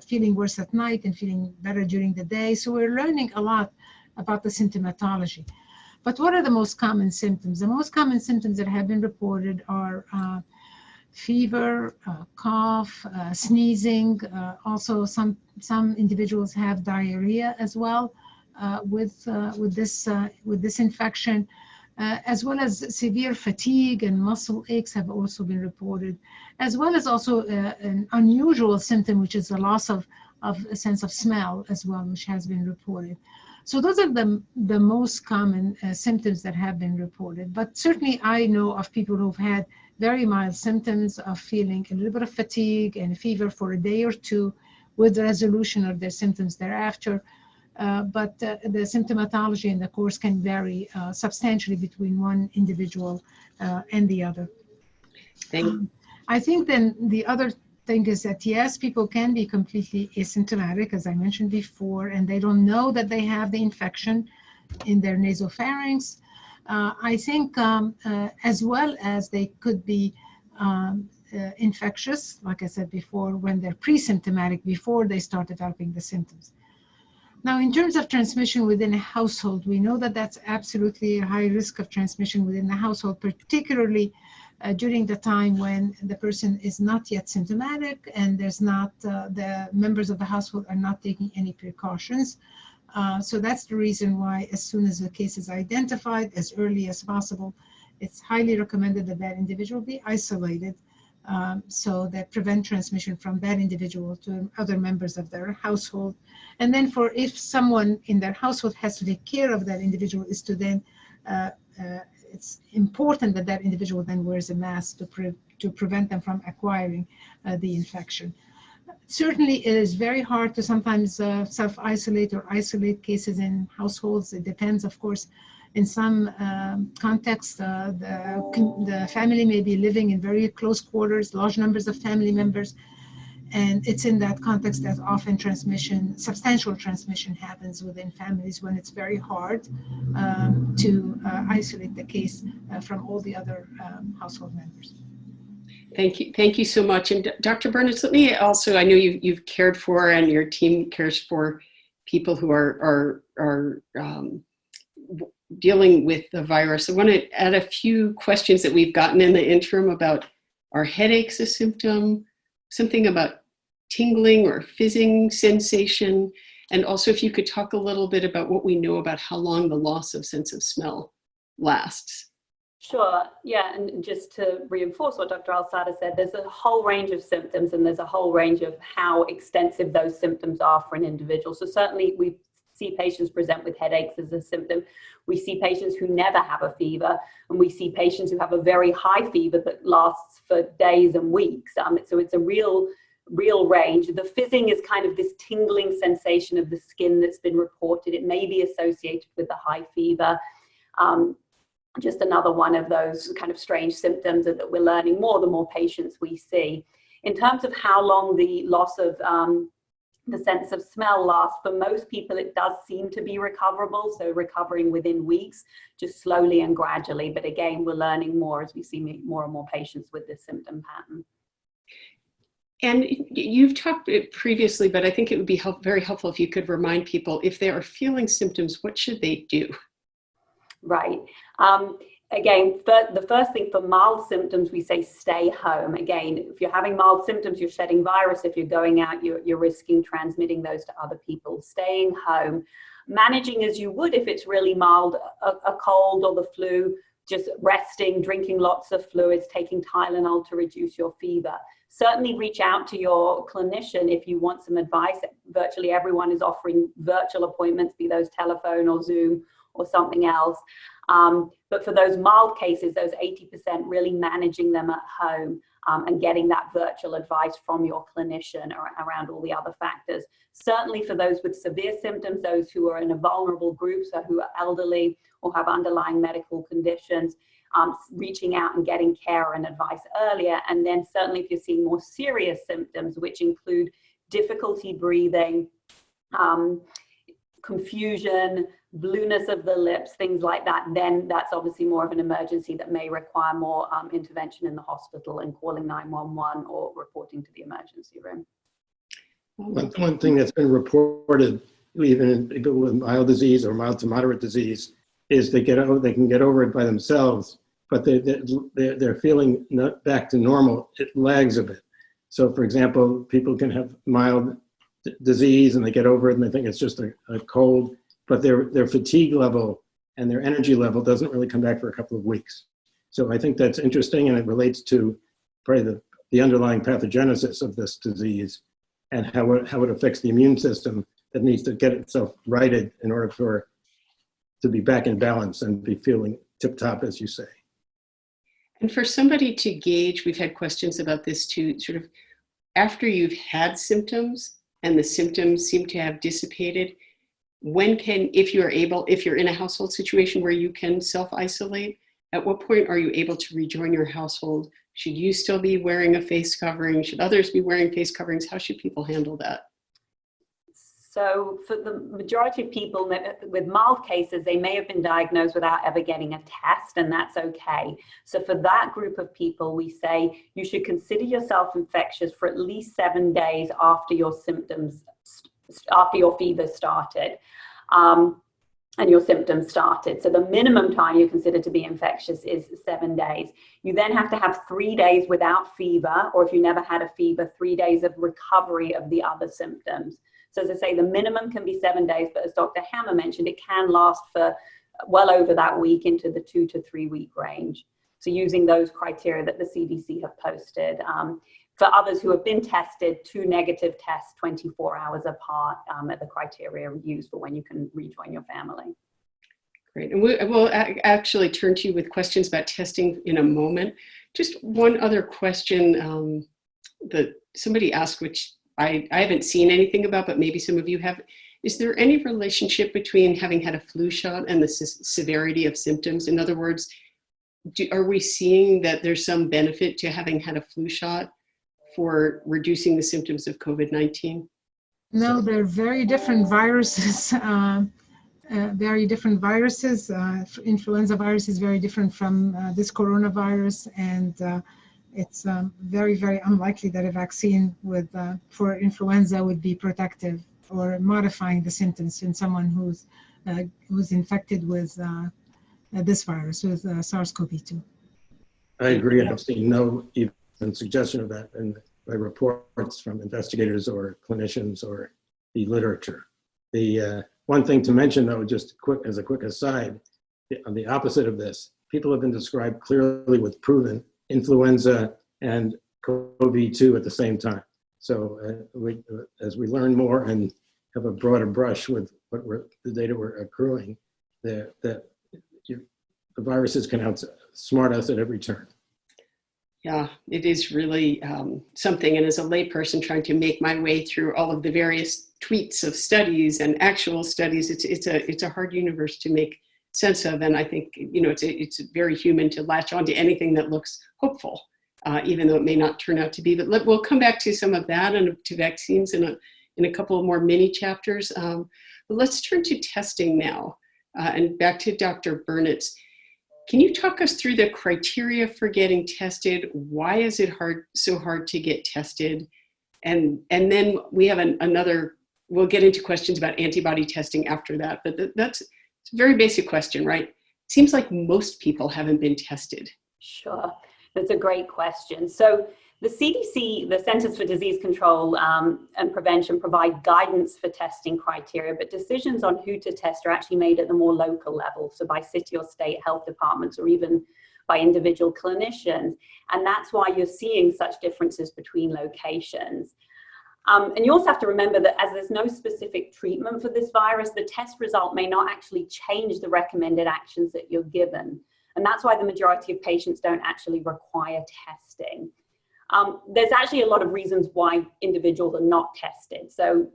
feeling worse at night and feeling better during the day. So we're learning a lot about the symptomatology. But what are the most common symptoms? The most common symptoms that have been reported are fever, cough, sneezing. Also, some individuals have diarrhea as well with this infection, as well as severe fatigue and muscle aches have also been reported, as well as also an unusual symptom, which is the loss of a sense of smell as well, which has been reported. So those are the most common symptoms that have been reported. But certainly I know of people who've had very mild symptoms of feeling a little bit of fatigue and fever for a day or two with resolution of their symptoms thereafter. But the symptomatology in the course can vary substantially between one individual and the other. I think then the other thing is that, yes, people can be completely asymptomatic, as I mentioned before, and they don't know that they have the infection in their nasopharynx. I think as well as they could be infectious, like I said before, when they're pre-symptomatic, before they start developing the symptoms. Now, in terms of transmission within a household, we know that that's absolutely a high risk of transmission within the household, particularly during the time when the person is not yet symptomatic and there's not, the members of the household are not taking any precautions. So that's the reason why, as soon as the case is identified, as early as possible, it's highly recommended that that individual be isolated so that prevent transmission from that individual to other members of their household. And then for if someone in their household has to take care of that individual, is to then, it's important that that individual then wears a mask to prevent them from acquiring the infection. Certainly, it is very hard to sometimes self-isolate or isolate cases in households. It depends, of course. In some contexts, the family may be living in very close quarters, large numbers of family members, and it's in that context that often substantial transmission happens within families when it's very hard to isolate the case from all the other household members. Thank you so much. And Dr. Bernitz, let me also, I know you've cared for and your team cares for people who are dealing with the virus. I want to add a few questions that we've gotten in the interim about, are headaches a symptom, something about tingling or fizzing sensation, and also if you could talk a little bit about what we know about how long the loss of sense of smell lasts. Sure, yeah, and just to reinforce what Dr. El-Sadr said, there's a whole range of symptoms and there's a whole range of how extensive those symptoms are for an individual. So certainly we see patients present with headaches as a symptom. We see patients who never have a fever, and we see patients who have a very high fever that lasts for days and weeks. So it's a real range. The fizzing is kind of this tingling sensation of the skin that's been reported. It may be associated with the high fever. Just another one of those kind of strange symptoms that we're learning more the more patients we see. In terms of how long the loss of the sense of smell lasts, for most people it does seem to be recoverable, so recovering within weeks, just slowly and gradually. But again, we're learning more as we see more and more patients with this symptom pattern. And you've talked previously, but I think it would be very helpful if you could remind people, if they are feeling symptoms, what should they do? Right. Again, the first thing for mild symptoms, we say stay home. Again, if you're having mild symptoms, you're shedding virus. If you're going out, you're risking transmitting those to other people. Staying home, managing as you would if it's really mild, a cold or the flu, just resting, drinking lots of fluids, taking Tylenol to reduce your fever. Certainly reach out to your clinician if you want some advice. Virtually everyone is offering virtual appointments, be those telephone or Zoom or something else. But for those mild cases, those 80%, really managing them at home and getting that virtual advice from your clinician around all the other factors. Certainly for those with severe symptoms, those who are in a vulnerable group, so who are elderly or have underlying medical conditions, reaching out and getting care and advice earlier. And then certainly if you're seeing more serious symptoms, which include difficulty breathing, confusion, blueness of the lips, things like that, then that's obviously more of an emergency that may require more intervention in the hospital and calling 911 or reporting to the emergency room. One thing that's been reported, even in people with mild disease or mild to moderate disease, is they can get over it by themselves, but they're feeling not back to normal. It lags a bit. So, for example, people can have mild disease and they get over it and they think it's just a cold, but their fatigue level and their energy level doesn't really come back for a couple of weeks. So I think that's interesting, and it relates to probably the underlying pathogenesis of this disease and how it affects the immune system that needs to get itself righted in order to be back in balance and be feeling tip-top, as you say. And for somebody to gauge, we've had questions about this too, sort of after you've had symptoms and the symptoms seem to have dissipated, if you're in a household situation where you can self-isolate, at what point are you able to rejoin your household? Should you still be wearing a face covering? Should others be wearing face coverings? How should people handle that? So for the majority of people with mild cases, they may have been diagnosed without ever getting a test, and that's okay. So for that group of people, we say you should consider yourself infectious for at least 7 days after your symptoms, after your fever started. And your symptoms started. So the minimum time you consider to be infectious is 7 days. You then have to have 3 days without fever, or if you never had a fever, 3 days of recovery of the other symptoms. So as I say, the minimum can be 7 days, but as Dr. Hammer mentioned, it can last for well over that week into the 2 to 3 week range. So using those criteria that the CDC have posted. For others who have been tested, 2 negative tests 24 hours apart are the criteria used for when you can rejoin your family. Great. And we'll actually turn to you with questions about testing in a moment. Just one other question that somebody asked, which I haven't seen anything about, but maybe some of you have. Is there any relationship between having had a flu shot and the severity of symptoms? In other words, are we seeing that there's some benefit to having had a flu shot for reducing the symptoms of COVID-19? No, they're very different viruses. Influenza virus is very different from this coronavirus, and it's very, very unlikely that a vaccine for influenza would be protective or modifying the symptoms in someone who's infected with this virus, with SARS-CoV-2. I agree. I've seen no even suggestion of that by reports from investigators or clinicians or the literature. The one thing to mention, though, just as a quick aside, on the opposite of this, people have been described clearly with proven influenza and COVID-2 at the same time. So as we learn more and have a broader brush with the data we're accruing, the viruses can outsmart us at every turn. Yeah, it is really something. And as a layperson trying to make my way through all of the various tweets of studies and actual studies, it's a hard universe to make sense of. And I think, it's very human to latch onto anything that looks hopeful, even though it may not turn out to be. But we'll come back to some of that and to vaccines in a couple of more mini chapters. But let's turn to testing now and back to Dr. Bernitz. Can you talk us through the criteria for getting tested? Why is it so hard to get tested? And then we have we'll get into questions about antibody testing after that, but that's a very basic question, right? It seems like most people haven't been tested. Sure, that's a great question. So the CDC, the Centers for Disease Control and Prevention, provide guidance for testing criteria, but decisions on who to test are actually made at the more local level, so by city or state health departments or even by individual clinicians. And that's why you're seeing such differences between locations. And you also have to remember that as there's no specific treatment for this virus, the test result may not actually change the recommended actions that you're given. And that's why the majority of patients don't actually require testing. There's actually a lot of reasons why individuals are not tested. So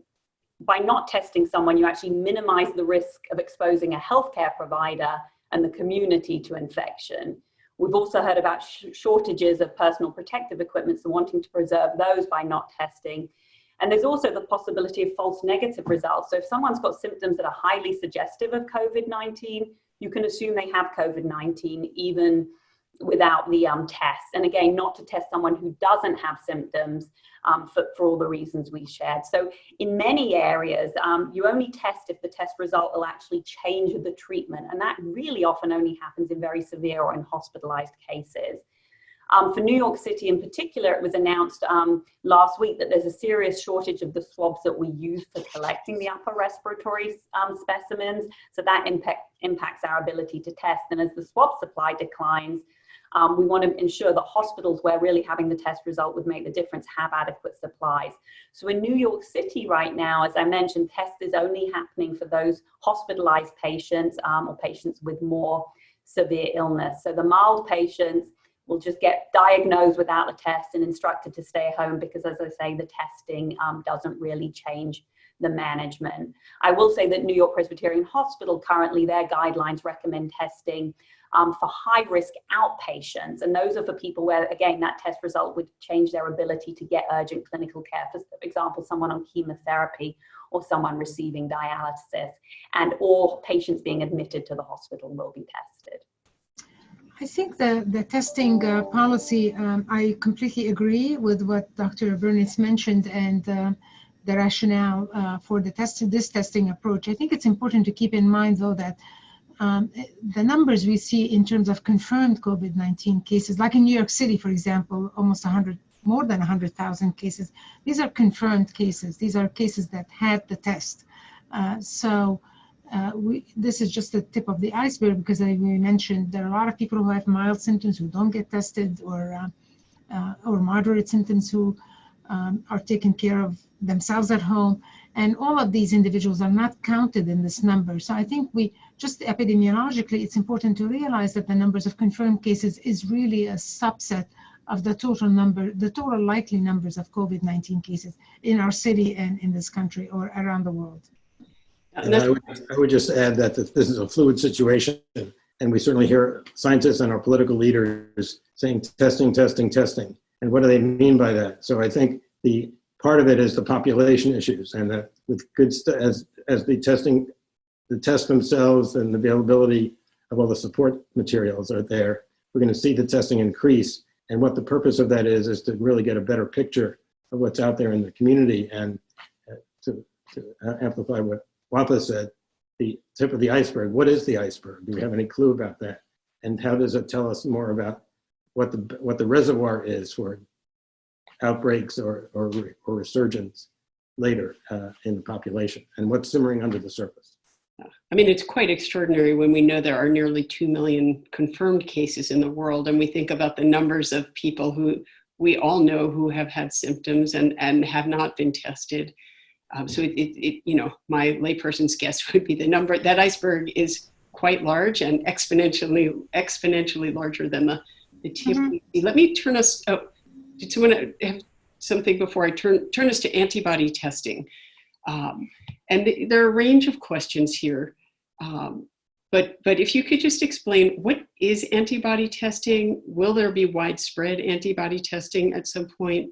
by not testing someone, you actually minimize the risk of exposing a healthcare provider and the community to infection. We've also heard about shortages of personal protective equipment, so wanting to preserve those by not testing. And there's also the possibility of false negative results. So if someone's got symptoms that are highly suggestive of COVID-19, you can assume they have COVID-19 even without the test. And again, not to test someone who doesn't have symptoms for all the reasons we shared. So in many areas, you only test if the test result will actually change the treatment. And that really often only happens in very severe or in hospitalized cases. For New York City in particular, it was announced last week that there's a serious shortage of the swabs that we use for collecting the upper respiratory specimens. So that impacts our ability to test. And as the swab supply declines, we want to ensure that hospitals where really having the test result would make the difference have adequate supplies. So in New York City right now, as I mentioned, test is only happening for those hospitalized patients or patients with more severe illness. So the mild patients will just get diagnosed without a test and instructed to stay home because, as I say, the testing doesn't really change the management. I will say that New York Presbyterian Hospital currently, their guidelines recommend testing for high-risk outpatients. And those are for people where, again, that test result would change their ability to get urgent clinical care. For example, someone on chemotherapy or someone receiving dialysis, and all patients being admitted to the hospital will be tested. I think the testing policy, I completely agree with what Dr. Bernitz mentioned and the rationale for this testing approach. I think it's important to keep in mind, though, that the numbers we see in terms of confirmed COVID-19 cases, like in New York City, for example, almost more than 100,000 cases. These are confirmed cases. These are cases that had the test. This is just the tip of the iceberg because, as we mentioned, there are a lot of people who have mild symptoms who don't get tested, or moderate symptoms who are taken care of themselves at home. And all of these individuals are not counted in this number. So I think just epidemiologically, it's important to realize that the numbers of confirmed cases is really a subset of the total likely numbers of COVID-19 cases in our city and in this country or around the world. And I would just add that this is a fluid situation, and we certainly hear scientists and our political leaders saying testing, testing, testing. And what do they mean by that? So I think the part of it is the population issues, and that with as the tests themselves and the availability of all the support materials are there, we're going to see the testing increase. And what the purpose of that is to really get a better picture of what's out there in the community, and to amplify what Wafaa said, the tip of the iceberg. What is the iceberg? Do we have any clue about that? And how does it tell us more about what the reservoir is for outbreaks or resurgence later in the population, and what's simmering under the surface? I mean, it's quite extraordinary when we know there are nearly 2 million confirmed cases in the world, and we think about the numbers of people who we all know who have had symptoms and have not been tested. So my layperson's guess would be the number. That iceberg is quite large and exponentially larger than the tip. Mm-hmm. Let me turn us. Oh, did someone have something before I turn us to antibody testing? And there are a range of questions here, but if you could just explain, what is antibody testing? Will there be widespread antibody testing at some point?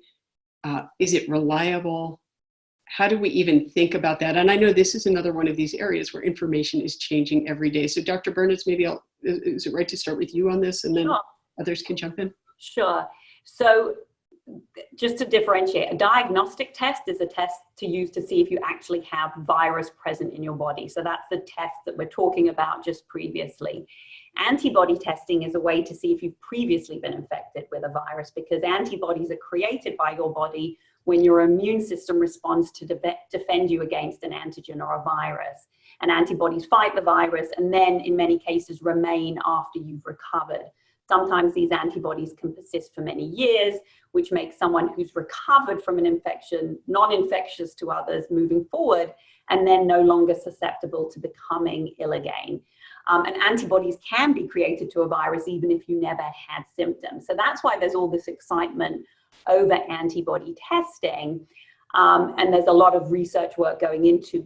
Is it reliable? How do we even think about that? And I know this is another one of these areas where information is changing every day. So Dr. Bernitz, maybe is it right to start with you on this, and then sure, others can jump in? Sure. So just to differentiate, a diagnostic test is a test to use to see if you actually have virus present in your body. So that's the test that we're talking about just previously. Antibody testing is a way to see if you've previously been infected with a virus, because antibodies are created by your body when your immune system responds to defend you against an antigen or a virus. And antibodies fight the virus and then in many cases remain after you've recovered. Sometimes these antibodies can persist for many years, which makes someone who's recovered from an infection non-infectious to others moving forward, and then no longer susceptible to becoming ill again. And antibodies can be created to a virus even if you never had symptoms. So that's why there's all this excitement over antibody testing. And there's a lot of research work going into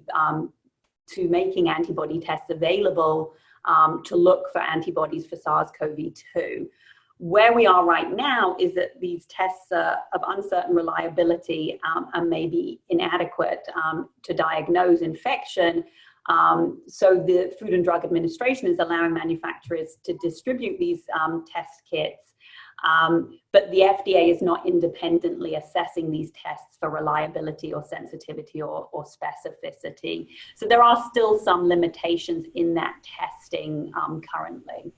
to making antibody tests available to look for antibodies for SARS-CoV-2. Where we are right now is that these tests are of uncertain reliability and may be inadequate to diagnose infection. So the Food and Drug Administration is allowing manufacturers to distribute these test kits, but the FDA is not independently assessing these tests for reliability or sensitivity or specificity. So there are still some limitations in that testing currently.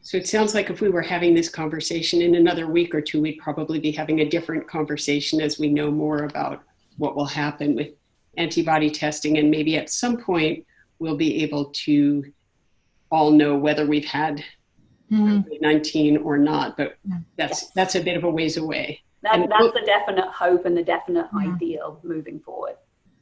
So it sounds like if we were having this conversation in another week or two, we'd probably be having a different conversation as we know more about what will happen with antibody testing. And maybe at some point, we'll be able to all know whether we've had COVID-19 or not, but that's a bit of a ways away. That's the definite hope and the definite ideal moving forward.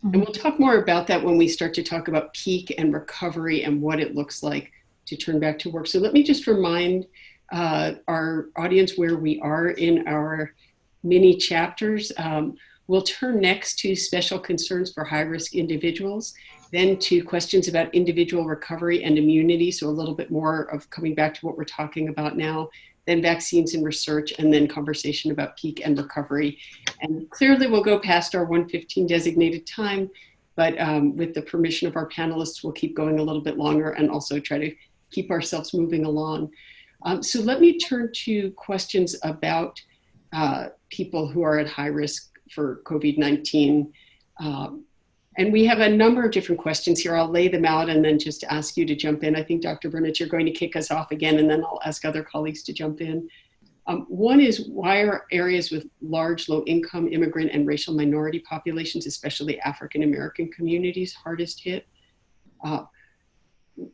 And we'll talk more about that when we start to talk about peak and recovery and what it looks like to turn back to work. So let me just remind our audience where we are in our mini chapters. We'll turn next to special concerns for high-risk individuals, then to questions about individual recovery and immunity, so a little bit more of coming back to what we're talking about now, then vaccines and research, and then conversation about peak and recovery. And clearly we'll go past our 1:15 designated time, but with the permission of our panelists, we'll keep going a little bit longer and also try to keep ourselves moving along. So let me turn to questions about people who are at high risk for COVID-19. And we have a number of different questions here. I'll lay them out and then just ask you to jump in. I think Dr. Bernitz, you're going to kick us off again, and then I'll ask other colleagues to jump in. One is, why are areas with large low-income immigrant and racial minority populations, especially African-American communities, hardest hit?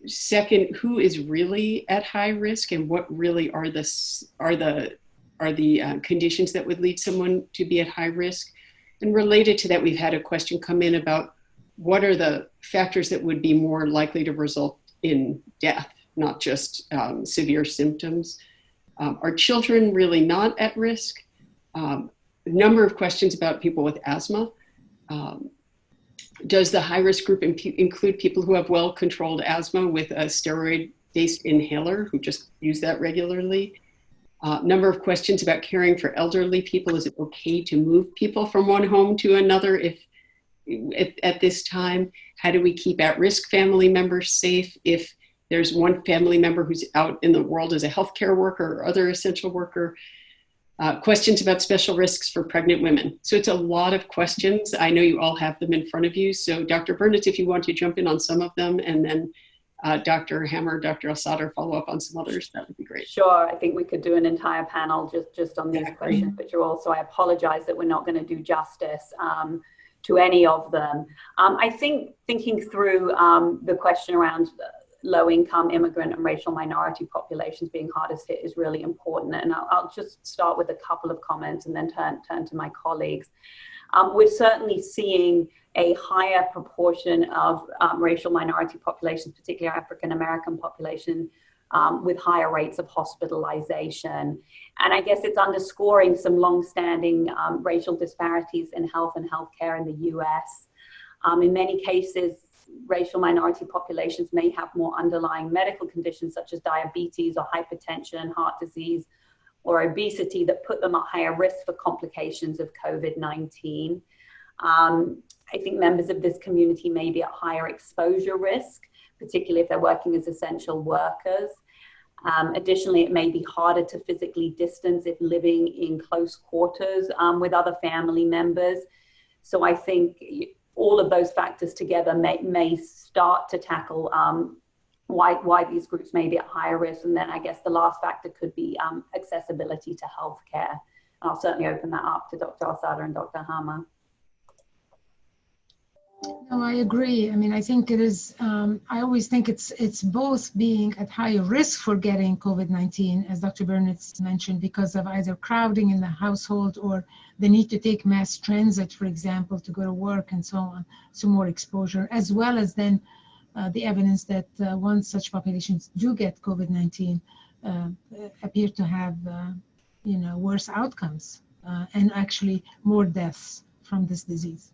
Second, who is really at high risk, and what really are the conditions that would lead someone to be at high risk? And related to that, we've had a question come in about what are the factors that would be more likely to result in death, not just severe symptoms. Are children really not at risk? A number of questions about people with asthma. Does the high-risk group include people who have well-controlled asthma with a steroid-based inhaler, who just use that regularly? Number of questions about caring for elderly people. Is it okay to move people from one home to another at this time? How do we keep at-risk family members safe if there's one family member who's out in the world as a healthcare worker or other essential worker? Questions about special risks for pregnant women. So it's a lot of questions. I know you all have them in front of you. So Dr. Bernitz, if you want to jump in on some of them, and then Dr. Hammer, Dr. El-Sadr follow up on some others, that would be great. Sure, I think we could do an entire panel just on these questions, but you're also, I apologize that we're not going to do justice to any of them. I think thinking through the question around low-income immigrant and racial minority populations being hardest hit is really important. And I'll just start with a couple of comments and then turn to my colleagues. We're certainly seeing a higher proportion of racial minority populations, particularly African-American population, with higher rates of hospitalization. And I guess it's underscoring some long-standing racial disparities in health and healthcare in the US. In many cases, racial minority populations may have more underlying medical conditions such as diabetes or hypertension, heart disease, or obesity that put them at higher risk for complications of COVID-19. I think members of this community may be at higher exposure risk, particularly if they're working as essential workers. Additionally, it may be harder to physically distance if living in close quarters with other family members. So I think all of those factors together may start to tackle why these groups may be at higher risk. And then I guess the last factor could be accessibility to healthcare. I'll certainly open that up to Dr. El-Sadr and Dr. Hammer. No, I agree. I mean, I think it is, I always think it's both being at higher risk for getting COVID-19, as Dr. Bernitz mentioned, because of either crowding in the household or the need to take mass transit, for example, to go to work and so on, so more exposure, as well as then the evidence that once such populations do get COVID-19, appear to have, worse outcomes and actually more deaths from this disease.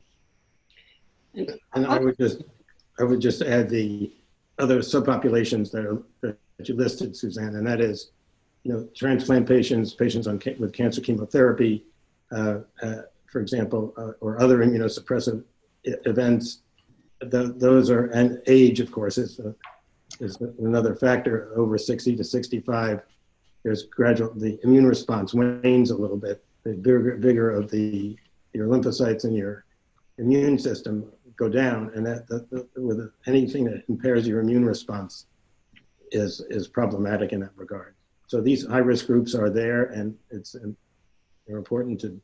And I would just add the other subpopulations that you listed, Suzanne, and that is transplant patients, with cancer chemotherapy, for example, or other immunosuppressive events. Those are, and age, of course, is another factor. Over 60 to 65, there's the immune response wanes a little bit. The vigor of your lymphocytes and your immune system go down, and with anything that impairs your immune response is problematic in that regard. So these high-risk groups are there, and they're important to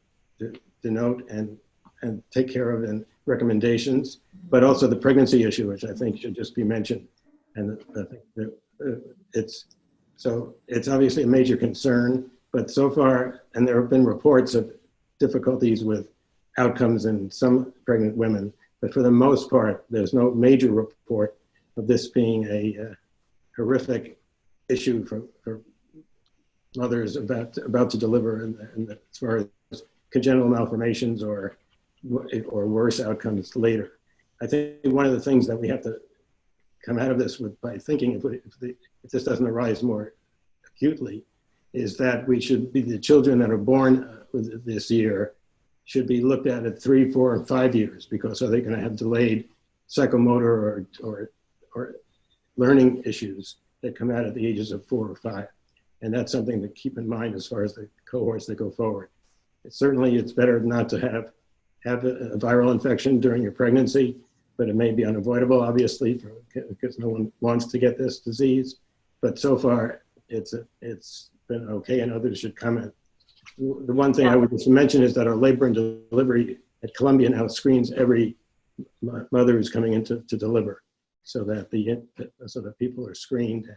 note and take care of in recommendations, but also the pregnancy issue, which I think should just be mentioned. And I think that it's obviously a major concern, but so far, and there have been reports of difficulties with outcomes in some pregnant women, but for the most part, there's no major report of this being a horrific issue for mothers about to deliver, and as far as congenital malformations or worse outcomes later. I think one of the things that we have to come out of this by thinking, if this doesn't arise more acutely, is that the children that are born this year should be looked at 3, 4, and 5 years, because are they going to have delayed psychomotor or learning issues that come out at the ages of 4 or 5. And that's something to keep in mind as far as the cohorts that go forward. Certainly, it's better not to have a viral infection during your pregnancy, but it may be unavoidable, obviously, because no one wants to get this disease. But so far, it's been okay, and others should comment. The one thing I would just mention is that our labor and delivery at Columbia now screens every mother who's coming in to deliver, so that people are screened and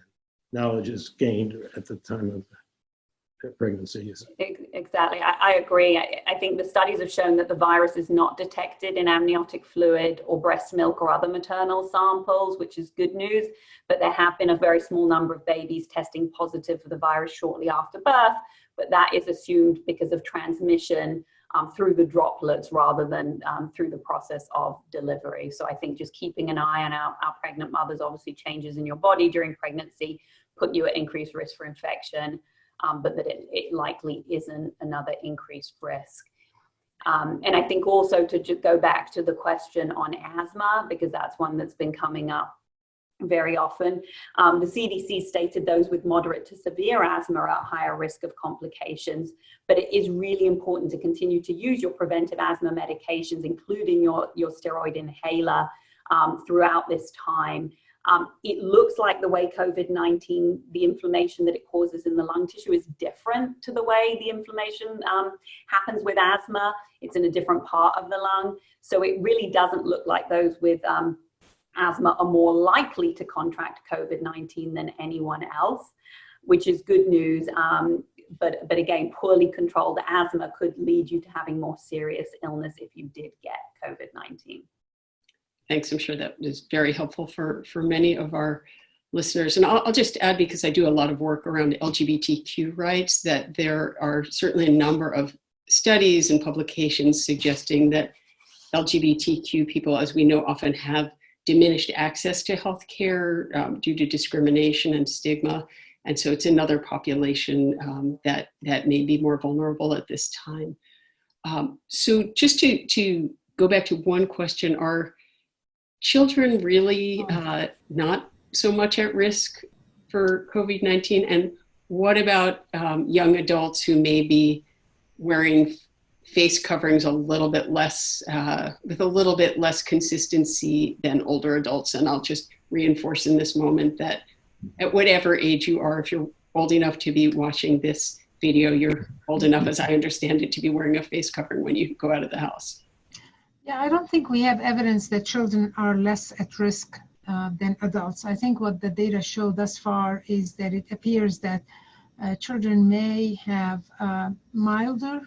knowledge is gained at the time of pregnancy. Exactly, I agree. I think the studies have shown that the virus is not detected in amniotic fluid or breast milk or other maternal samples, which is good news, but there have been a very small number of babies testing positive for the virus shortly after birth, but that is assumed because of transmission through the droplets rather than through the process of delivery. So I think just keeping an eye on our pregnant mothers, obviously changes in your body during pregnancy put you at increased risk for infection, but that it likely isn't another increased risk. And I think also to just go back to the question on asthma, because that's one that's been coming up very often. The CDC stated those with moderate to severe asthma are at higher risk of complications, but it is really important to continue to use your preventive asthma medications, including your steroid inhaler, throughout this time. It looks like the way COVID-19, the inflammation that it causes in the lung tissue is different to the way the inflammation happens with asthma. It's in a different part of the lung. So it really doesn't look like those with asthma are more likely to contract COVID-19 than anyone else, which is good news. But again, poorly controlled asthma could lead you to having more serious illness if you did get COVID-19. Thanks. I'm sure that is very helpful for many of our listeners. And I'll just add, because I do a lot of work around LGBTQ rights, that there are certainly a number of studies and publications suggesting that LGBTQ people, as we know, often have diminished access to healthcare due to discrimination and stigma. And so it's another population that may be more vulnerable at this time. So just to go back to one question, are children really not so much at risk for COVID-19? And what about young adults who may be wearing face coverings a little bit less, with a little bit less consistency than older adults? And I'll just reinforce in this moment that at whatever age you are, if you're old enough to be watching this video, you're old enough, as I understand it, to be wearing a face covering when you go out of the house. Yeah, I don't think we have evidence that children are less at risk than adults. I think what the data show thus far is that it appears that children may have milder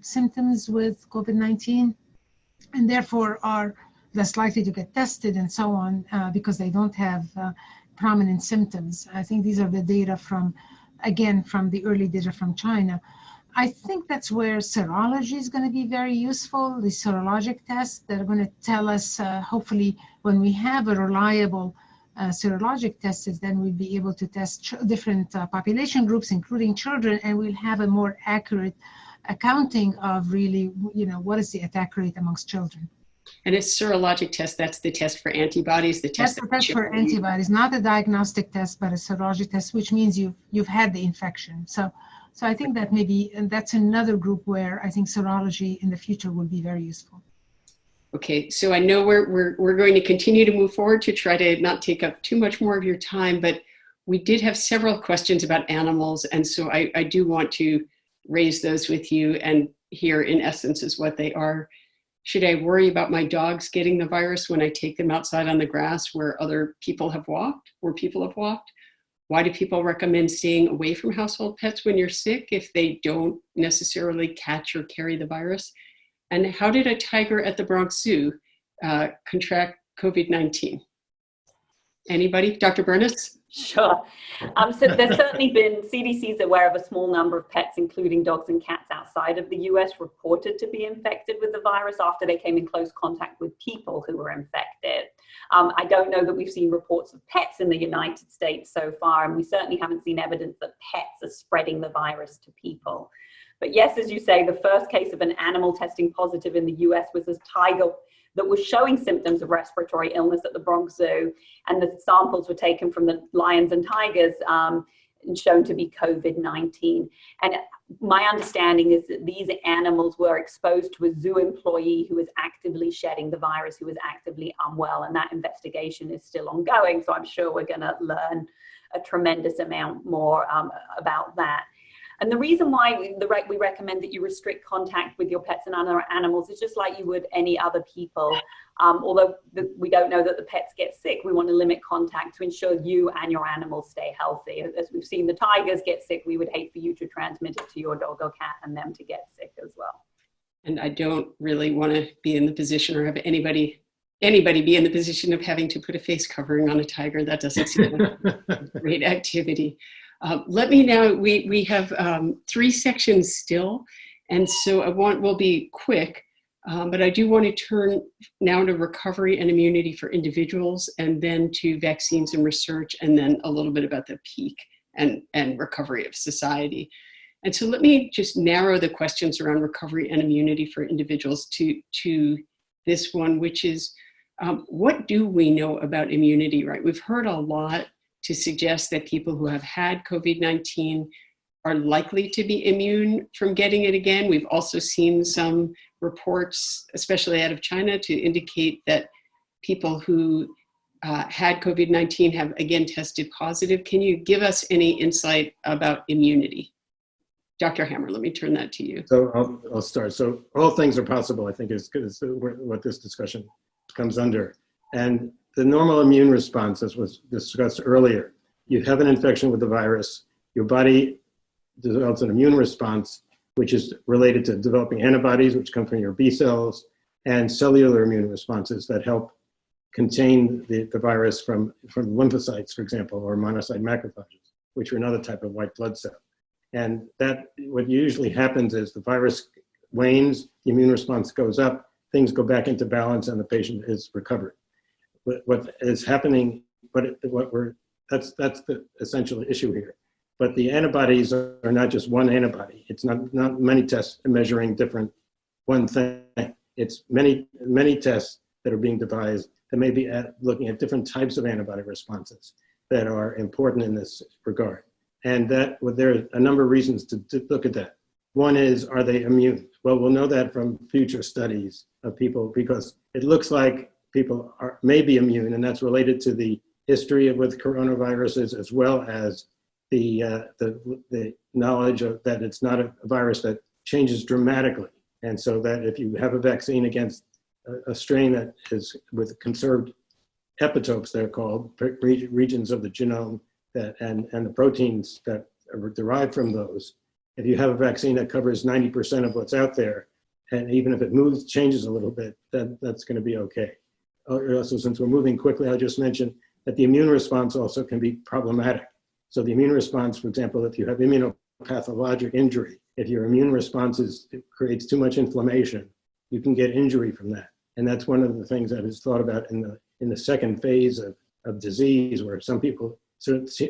symptoms with COVID-19 and therefore are less likely to get tested and so on because they don't have prominent symptoms. I think these are the data from the early data from China. I think that's where serology is going to be very useful, the serologic tests that are going to tell us, hopefully, when we have a reliable serologic tests, then we'll be able to test different population groups, including children, and we'll have a more accurate accounting of really, what is the attack rate amongst children. And it's serologic test, that's the test for antibodies, the test that's the test for antibodies, not a diagnostic test, but a serologic test, which means you've had the infection. So I think that maybe, and that's another group where I think serology in the future will be very useful. Okay, so I know we're going to continue to move forward to try to not take up too much more of your time, but we did have several questions about animals, and so I do want to raise those with you, and here in essence is what they are. Should I worry about my dogs getting the virus when I take them outside on the grass where other people have walked, Why do people recommend staying away from household pets when you're sick if they don't necessarily catch or carry the virus? And how did a tiger at the Bronx Zoo contract COVID-19? Anybody? Dr. Bernitz? Sure. So there's certainly been, CDC is aware of a small number of pets, including dogs and cats outside of the US, reported to be infected with the virus after they came in close contact with people who were infected. I don't know that we've seen reports of pets in the United States so far, and we certainly haven't seen evidence that pets are spreading the virus to people. But yes, as you say, the first case of an animal testing positive in the US was a tiger that was showing symptoms of respiratory illness at the Bronx Zoo, and the samples were taken from the lions and tigers and shown to be COVID-19. And my understanding is that these animals were exposed to a zoo employee who was actively shedding the virus, who was actively unwell, and that investigation is still ongoing. So I'm sure we're going to learn a tremendous amount more about that. And the reason why we recommend that you restrict contact with your pets and other animals is just like you would any other people. Although we don't know that the pets get sick, we want to limit contact to ensure you and your animals stay healthy. As we've seen the tigers get sick, we would hate for you to transmit it to your dog or cat and them to get sick as well. And I don't really want to be in the position or have anybody be in the position of having to put a face covering on a tiger. That doesn't seem like a great activity. Let me now, we have 3 sections still, and so we'll be quick, but I do want to turn now to recovery and immunity for individuals, and then to vaccines and research, and then a little bit about the peak and recovery of society. And so let me just narrow the questions around recovery and immunity for individuals to this one, which is, what do we know about immunity, right? We've heard a lot to suggest that people who have had COVID-19 are likely to be immune from getting it again. We've also seen some reports, especially out of China, to indicate that people who had COVID-19 have again tested positive. Can you give us any insight about immunity? Dr. Hammer, let me turn that to you. So I'll start. So all things are possible, I think, is what this discussion comes under. And the normal immune response, as was discussed earlier, you have an infection with the virus, your body develops an immune response, which is related to developing antibodies, which come from your B cells, and cellular immune responses that help contain the virus from lymphocytes, for example, or monocyte macrophages, which are another type of white blood cell. And that, what usually happens is the virus wanes, the immune response goes up, things go back into balance, and the patient is recovered. What is happening, that's the essential issue here. But the antibodies are not just one antibody. It's not many tests measuring one thing. It's many tests that are being devised that may be looking at different types of antibody responses that are important in this regard. And there are a number of reasons to look at that. One is, are they immune? Well, we'll know that from future studies of people, because it looks like people may be immune, and that's related to the history with coronaviruses, as well as the knowledge of that it's not a virus that changes dramatically. And so that if you have a vaccine against a strain that is with conserved epitopes, they're called regions of the genome, and the proteins that are derived from those, if you have a vaccine that covers 90% of what's out there, and even if it changes a little bit, that's going to be okay. Also, since we're moving quickly, I'll just mention that the immune response also can be problematic. So the immune response, for example, if you have immunopathologic injury, if your immune response creates too much inflammation, you can get injury from that. And that's one of the things that is thought about in the second phase of of disease where some people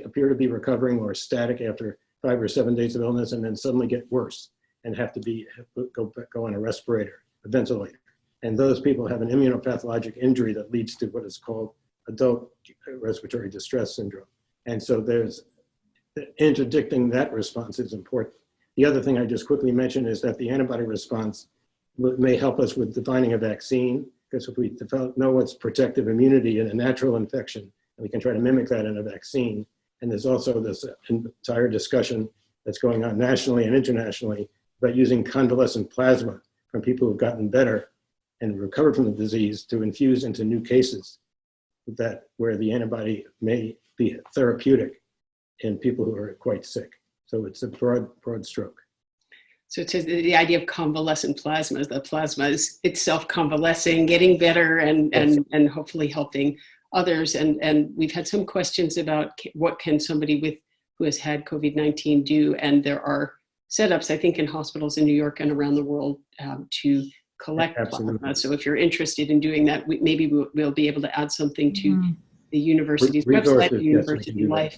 appear to be recovering or static after 5 or 7 days of illness and then suddenly get worse and have to go on a respirator, a ventilator. And those people have an immunopathologic injury that leads to what is called adult respiratory distress syndrome. And so there's interdicting that response is important. The other thing I just quickly mentioned is that the antibody response may help us with defining a vaccine, because if we know what's protective immunity in a natural infection, and we can try to mimic that in a vaccine. And there's also this entire discussion that's going on nationally and internationally about using convalescent plasma from people who've gotten better and recovered from the disease to infuse into new cases where the antibody may be therapeutic in people who are quite sick. So it's a broad stroke. So it's the idea of convalescent plasma. The plasma is itself convalescing, getting better, and hopefully helping others. And we've had some questions about what can somebody who has had COVID-19 do, and there are setups, I think, in hospitals in New York and around the world to collect plasma. So if you're interested in doing that, maybe we'll be able to add something to the university's website, the University Life,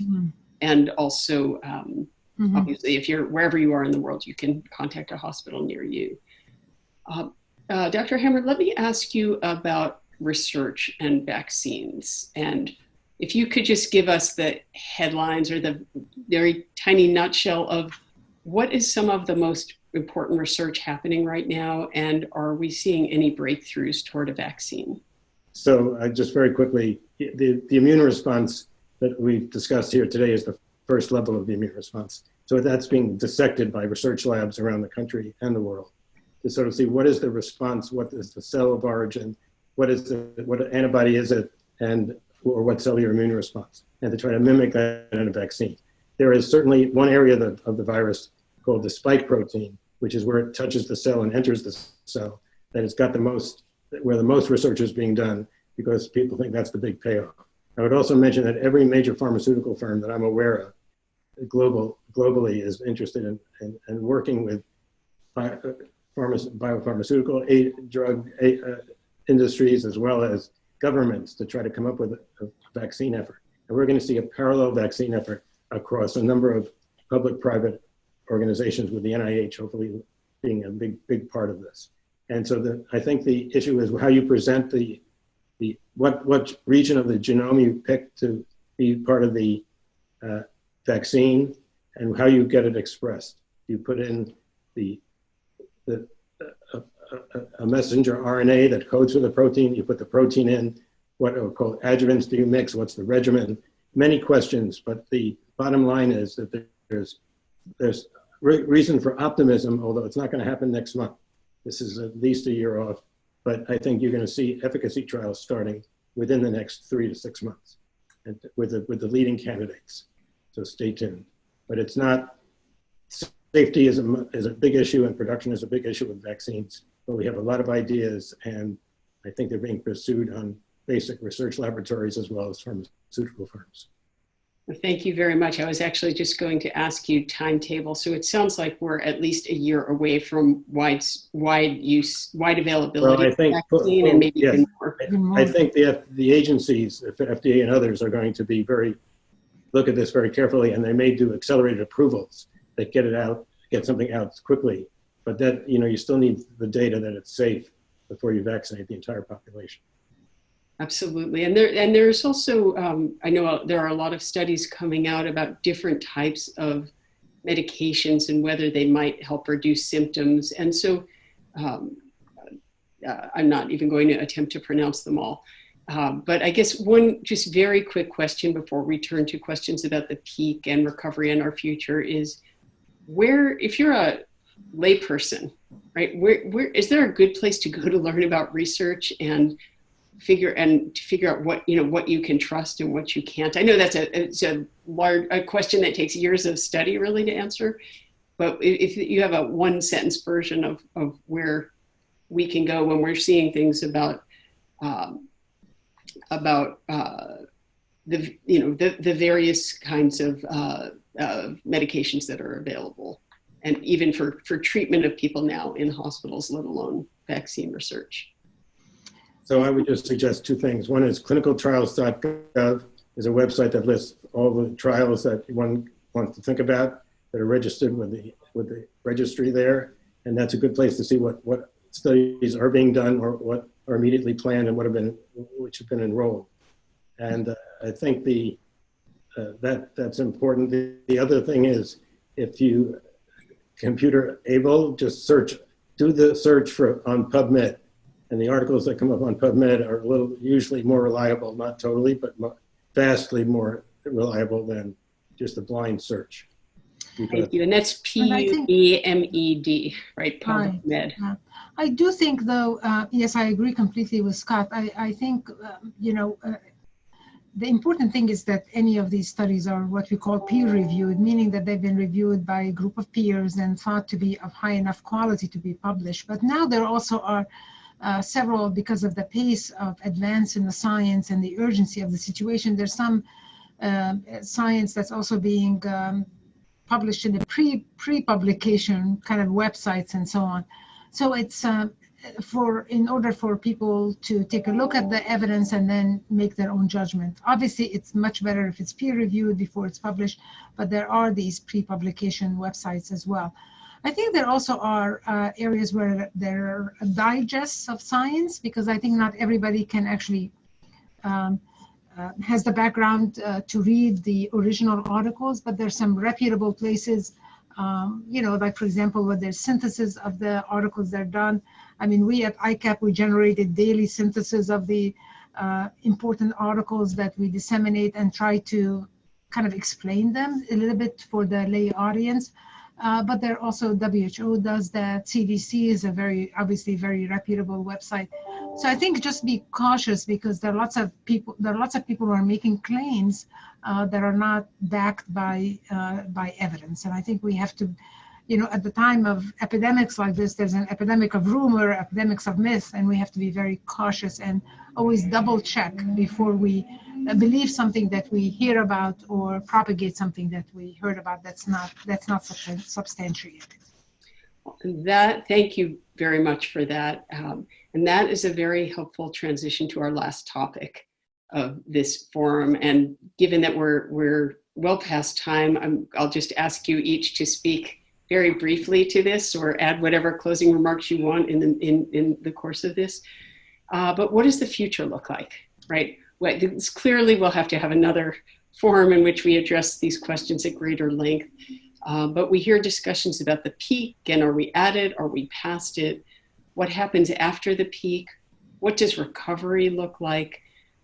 and also obviously, if you're wherever you are in the world, you can contact a hospital near you. Dr. Hammer, let me ask you about research and vaccines. And if you could just give us the headlines or the very tiny nutshell of what is some of the most important research happening right now, and are we seeing any breakthroughs toward a vaccine? So just very quickly, the immune response that we've discussed here today is the first level of the immune response. So that's being dissected by research labs around the country and the world to sort of see what is the response, what is the cell of origin, what antibody is it, or what cellular immune response, and to try to mimic that in a vaccine. There is certainly one area of the virus called the spike protein, which is where it touches the cell and enters the cell, that has got where the most research is being done, because people think that's the big payoff. I would also mention that every major pharmaceutical firm that I'm aware of globally is interested in working with biopharmaceutical drug industries as well as governments to try to come up with a vaccine effort. And we're going to see a parallel vaccine effort across a number of public-private organizations, with the NIH hopefully being a big part of this. And so I think the issue is how you present what region of the genome you pick to be part of the vaccine, and how you get it expressed. You put in a messenger RNA that codes for the protein, you put the protein in, what are called adjuvants do you mix, what's the regimen? Many questions, but the bottom line is that there's reason for optimism, although it's not going to happen next month. This is at least a year off, but I think you're going to see efficacy trials starting within the next 3 to 6 months, and with the leading candidates. So stay tuned. But it's not, safety is a big issue, and production is a big issue with vaccines. But we have a lot of ideas, and I think they're being pursued on basic research laboratories as well as pharmaceutical firms. Well, thank you very much. I was actually just going to ask you timetable. So it sounds like we're at least a year away from wide availability of vaccine, and maybe even more. I think the agencies, the FDA and others, are going to look at this very carefully, and they may do accelerated approvals that get something out quickly. But that, you still need the data that it's safe before you vaccinate the entire population. Absolutely. And there's also, I know there are a lot of studies coming out about different types of medications and whether they might help reduce symptoms. And so I'm not even going to attempt to pronounce them all. But I guess one just very quick question before we turn to questions about the peak and recovery and our future is, if you're a layperson, right, where is there a good place to go to learn about research and figure out what you can trust and what you can't? I know that's a question that takes years of study really to answer, but if you have a one sentence version of where we can go when we're seeing things about the various kinds of medications that are available, and even for treatment of people now in hospitals, let alone vaccine research. So I would just suggest two things. One is clinicaltrials.gov is a website that lists all the trials that one wants to think about that are registered with the registry there. And that's a good place to see what studies are being done or what are immediately planned and which have been enrolled. And I think that's important. The other thing is, if you computer able, just do the search on PubMed, and the articles that come up on PubMed are usually more reliable, not totally, but vastly more reliable than just a blind search. Thank you. And that's PubMed, right? PubMed. I do think, though, yes, I agree completely with Scott. I think, the important thing is that any of these studies are what we call peer-reviewed, meaning that they've been reviewed by a group of peers and thought to be of high enough quality to be published. But now there also are several, because of the pace of advance in the science and the urgency of the situation, there's some science that's also being published in the pre-publication kind of websites and so on. So it's in order for people to take a look at the evidence and then make their own judgment. Obviously, it's much better if it's peer-reviewed before it's published, but there are these pre-publication websites as well. I think there also are areas where there are digests of science, because I think not everybody can actually has the background to read the original articles, but there's some reputable places, like, for example, where there's synthesis of the articles that are done. I mean, we at ICAP, we generated daily synthesis of the important articles that we disseminate and try to kind of explain them a little bit for the lay audience. But there also WHO does that. CDC is obviously very reputable website. So I think just be cautious, because there are lots of people who are making claims that are not backed by evidence. And I think we have to, at the time of epidemics like this, there's an epidemic of rumor, epidemics of myth, and we have to be very cautious and always double check before we believe something that we hear about or propagate something that we heard about that's not substantiated. Thank you very much for that. And that is a very helpful transition to our last topic of this forum. And given that we're well past time, I'll just ask you each to speak very briefly to this, or add whatever closing remarks you want in the course of this. But what does the future look like, right? Clearly, we'll have to have another forum in which we address these questions at greater length. But we hear discussions about the peak, and are we at it? Are we past it? What happens after the peak? What does recovery look like?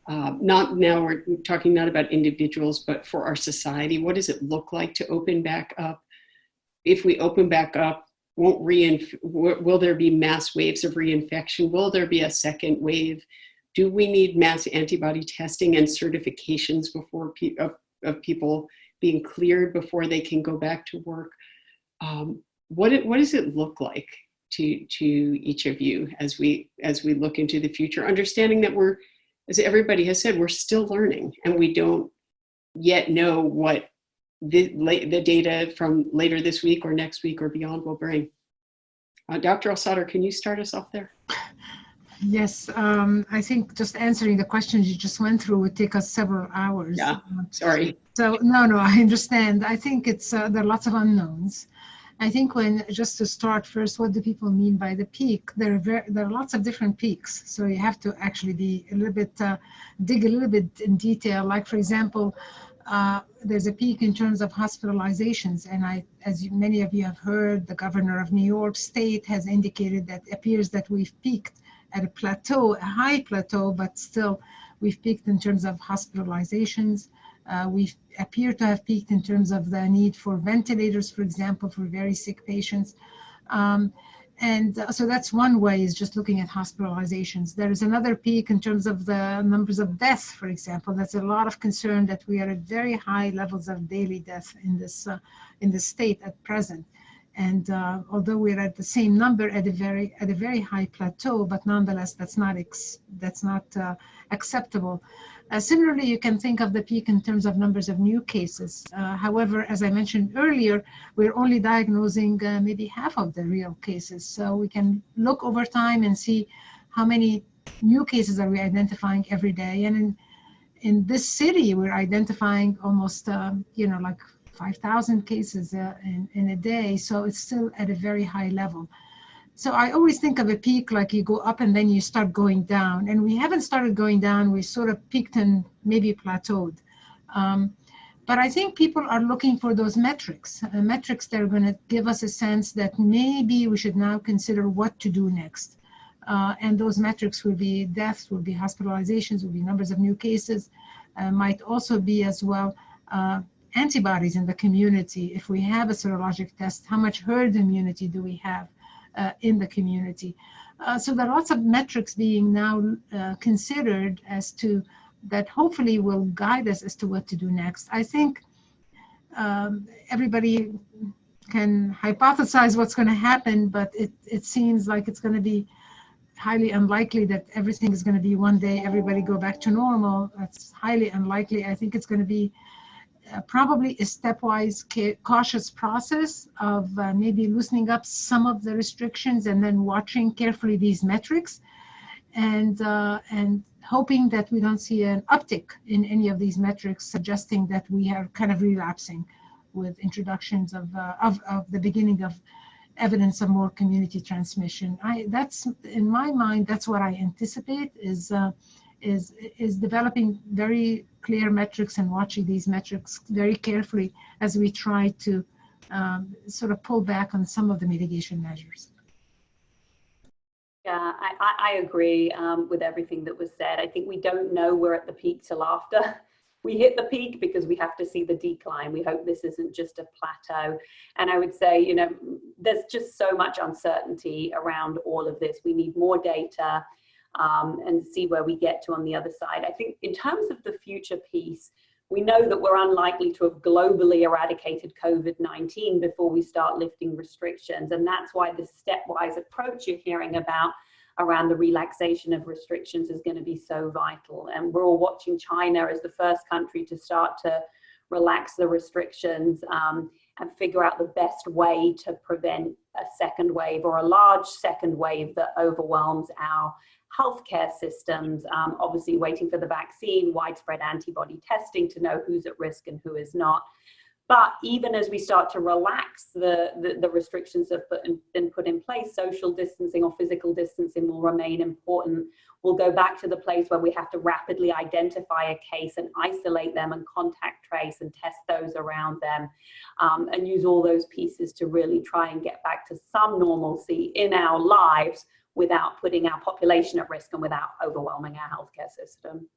We're talking not about individuals, but for our society. What does it look like to open back up? If we open back up, will there be mass waves of reinfection? Will there be a second wave? Do we need mass antibody testing and certifications before of people being cleared before they can go back to work? What does it look like to each of you as we look into the future, understanding that we're, as everybody has said, we're still learning, and we don't yet know what the data from later this week or next week or beyond will bring. Dr. El-Sadr, can you start us off there? Yes, I think just answering the questions you just went through would take us several hours. Yeah, sorry. So no, I understand. I think there are lots of unknowns. I think just to start first, what do people mean by the peak? There are lots of different peaks. So you have to actually be a little bit, dig a little bit in detail. Like, for example, there's a peak in terms of hospitalizations. And many of you have heard, the governor of New York State has indicated that it appears that we've peaked at a plateau, a high plateau, but still we've peaked in terms of hospitalizations. We appear to have peaked in terms of the need for ventilators, for example, for very sick patients. So that's one way, is just looking at hospitalizations. There is another peak in terms of the numbers of deaths, for example. That's a lot of concern that we are at very high levels of daily death in this state at present. And although we're at the same number at a very high plateau, but nonetheless, that's not acceptable. Similarly, you can think of the peak in terms of numbers of new cases. However, as I mentioned earlier, we're only diagnosing maybe half of the real cases. So we can look over time and see how many new cases are we identifying every day? And in this city, we're identifying almost, like 5,000 cases in a day. So it's still at a very high level. So I always think of a peak like you go up and then you start going down. And we haven't started going down. We sort of peaked and maybe plateaued. But I think people are looking for those metrics that are going to give us a sense that maybe we should now consider what to do next. And those metrics will be deaths, will be hospitalizations, will be numbers of new cases, might also be as well antibodies in the community. If we have a serologic test, how much herd immunity do we have in the community? So there are lots of metrics being now considered as to that hopefully will guide us as to what to do next. I think everybody can hypothesize what's going to happen, but it seems like it's going to be highly unlikely that everything is going to be one day everybody go back to normal. That's highly unlikely. I think it's going to be probably a stepwise cautious process of maybe loosening up some of the restrictions and then watching carefully these metrics and hoping that we don't see an uptick in any of these metrics suggesting that we are kind of relapsing with introductions of the beginning of evidence of more community transmission. That's in my mind, that's what I anticipate is developing very clear metrics and watching these metrics very carefully as we try to sort of pull back on some of the mitigation measures. Yeah, I agree with everything that was said. I think we don't know we're at the peak till after we hit the peak because we have to see the decline. We hope this isn't just a plateau. And I would say, there's just so much uncertainty around all of this. We need more data and see where we get to on the other side. I think in terms of the future piece, we know that we're unlikely to have globally eradicated COVID-19 before we start lifting restrictions. And that's why the stepwise approach you're hearing about around the relaxation of restrictions is going to be so vital. And we're all watching China as the first country to start to relax the restrictions and figure out the best way to prevent a second wave or a large second wave that overwhelms our healthcare systems, obviously waiting for the vaccine, widespread antibody testing to know who's at risk and who is not. But even as we start to relax the restrictions that have been put in place, social distancing or physical distancing will remain important. We'll go back to the place where we have to rapidly identify a case and isolate them and contact trace and test those around them and use all those pieces to really try and get back to some normalcy in our lives without putting our population at risk and without overwhelming our healthcare system.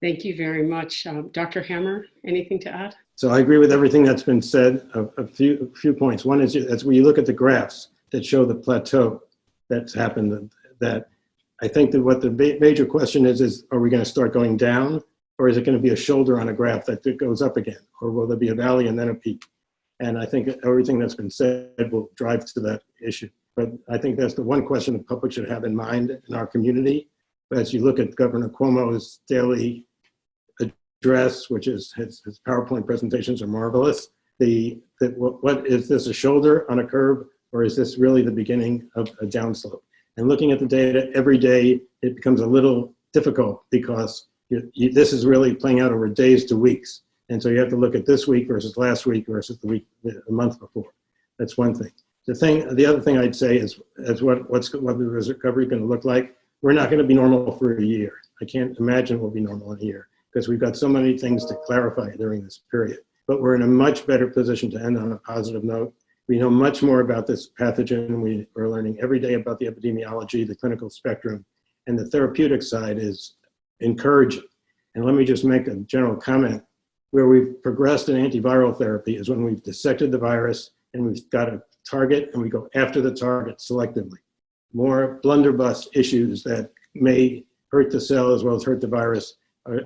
Thank you very much. Dr. Hammer, anything to add? So I agree with everything that's been said. A few points. One is as when you look at the graphs that show the plateau that's happened, that I think that what the major question is are we going to start going down, or is it going to be a shoulder on a graph that goes up again, or will there be a valley and then a peak? And I think everything that's been said will drive to that issue. But I think that's the one question the public should have in mind in our community. But as you look at Governor Cuomo's daily address, which is his PowerPoint presentations are marvelous. What is this, a shoulder on a curve, or is this really the beginning of a downslope? And looking at the data every day, it becomes a little difficult because this is really playing out over days to weeks. And so you have to look at this week versus last week versus the month before. That's one thing. The other thing I'd say is what the recovery going to look like. We're not going to be normal for a year. I can't imagine we'll be normal in a year because we've got so many things to clarify during this period. But we're in a much better position to end on a positive note. We know much more about this pathogen. We're learning every day about the epidemiology, the clinical spectrum, and the therapeutic side is encouraging. And let me just make a general comment. Where we've progressed in antiviral therapy is when we've dissected the virus and we've got a target and we go after the target selectively. More blunderbuss issues that may hurt the cell as well as hurt the virus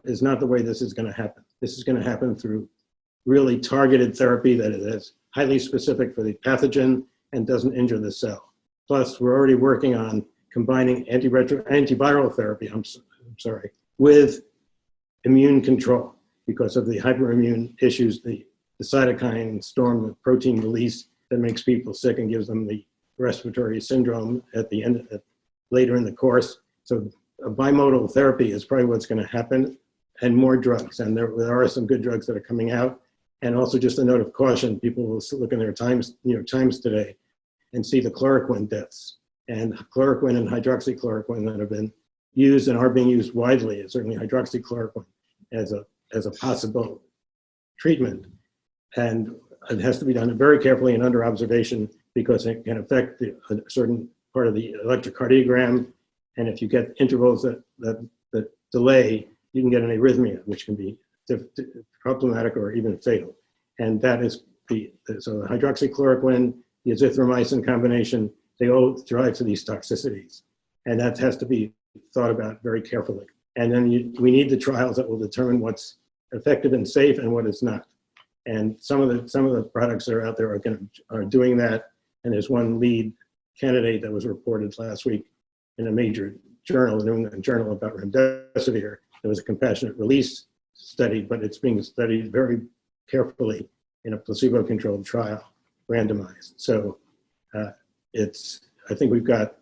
is not the way this is going to happen. This is going to happen through really targeted therapy that is highly specific for the pathogen and doesn't injure the cell. Plus, we're already working on combining antiviral therapy, with immune control because of the hyperimmune issues, the cytokine storm, the protein release that makes people sick and gives them the respiratory syndrome at the end, later in the course. So a bimodal therapy is probably what's going to happen, and more drugs. And there are some good drugs that are coming out. And also just a note of caution, people will look in their New York Times today and see the chloroquine deaths. And chloroquine and hydroxychloroquine that have been used and are being used widely, certainly hydroxychloroquine as a possible treatment. And it has to be done very carefully and under observation because it can affect a certain part of the electrocardiogram. And if you get intervals that delay, you can get an arrhythmia, which can be problematic or even fatal. And that is so the hydroxychloroquine, the azithromycin combination, they all drive to these toxicities. And that has to be thought about very carefully. And then we need the trials that will determine what's effective and safe and what is not. And some of the products that are out there are doing that. And there's one lead candidate that was reported last week in a major journal, the New England Journal, about remdesivir. There was a compassionate release study, but it's being studied very carefully in a placebo-controlled trial, randomized. So I think we've got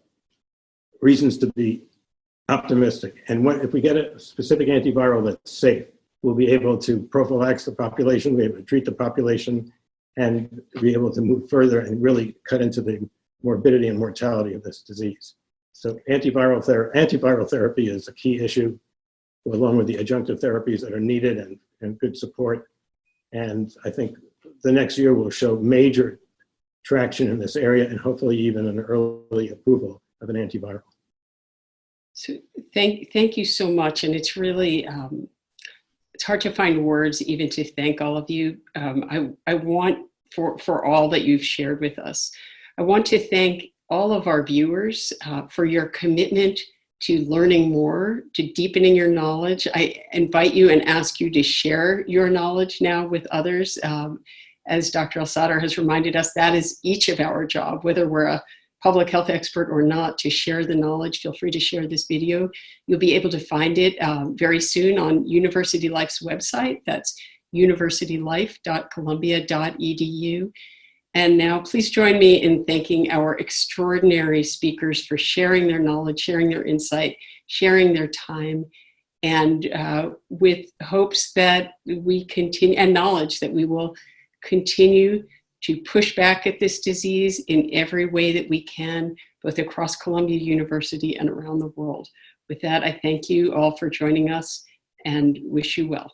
reasons to be optimistic. And if we get a specific antiviral that's safe, we'll be able to prophylax the population, be able to treat the population, and be able to move further and really cut into the morbidity and mortality of this disease. So antiviral therapy is a key issue, along with the adjunctive therapies that are needed and good support. And I think the next year will show major traction in this area and hopefully even an early approval of an antiviral. So thank you so much. And it's really, it's hard to find words even to thank all of you. I want, for all that you've shared with us, I want to thank all of our viewers for your commitment to learning more, to deepening your knowledge. I invite you and ask you to share your knowledge now with others. As Dr. El-Sadr has reminded us, that is each of our job, whether we're a public health expert or not, to share the knowledge. Feel free to share this video. You'll be able to find it very soon on University Life's website. That's universitylife.columbia.edu. And now please join me in thanking our extraordinary speakers for sharing their knowledge, sharing their insight, sharing their time, and with hopes that we continue, and knowledge that we will continue to push back at this disease in every way that we can, both across Columbia University and around the world. With that, I thank you all for joining us and wish you well.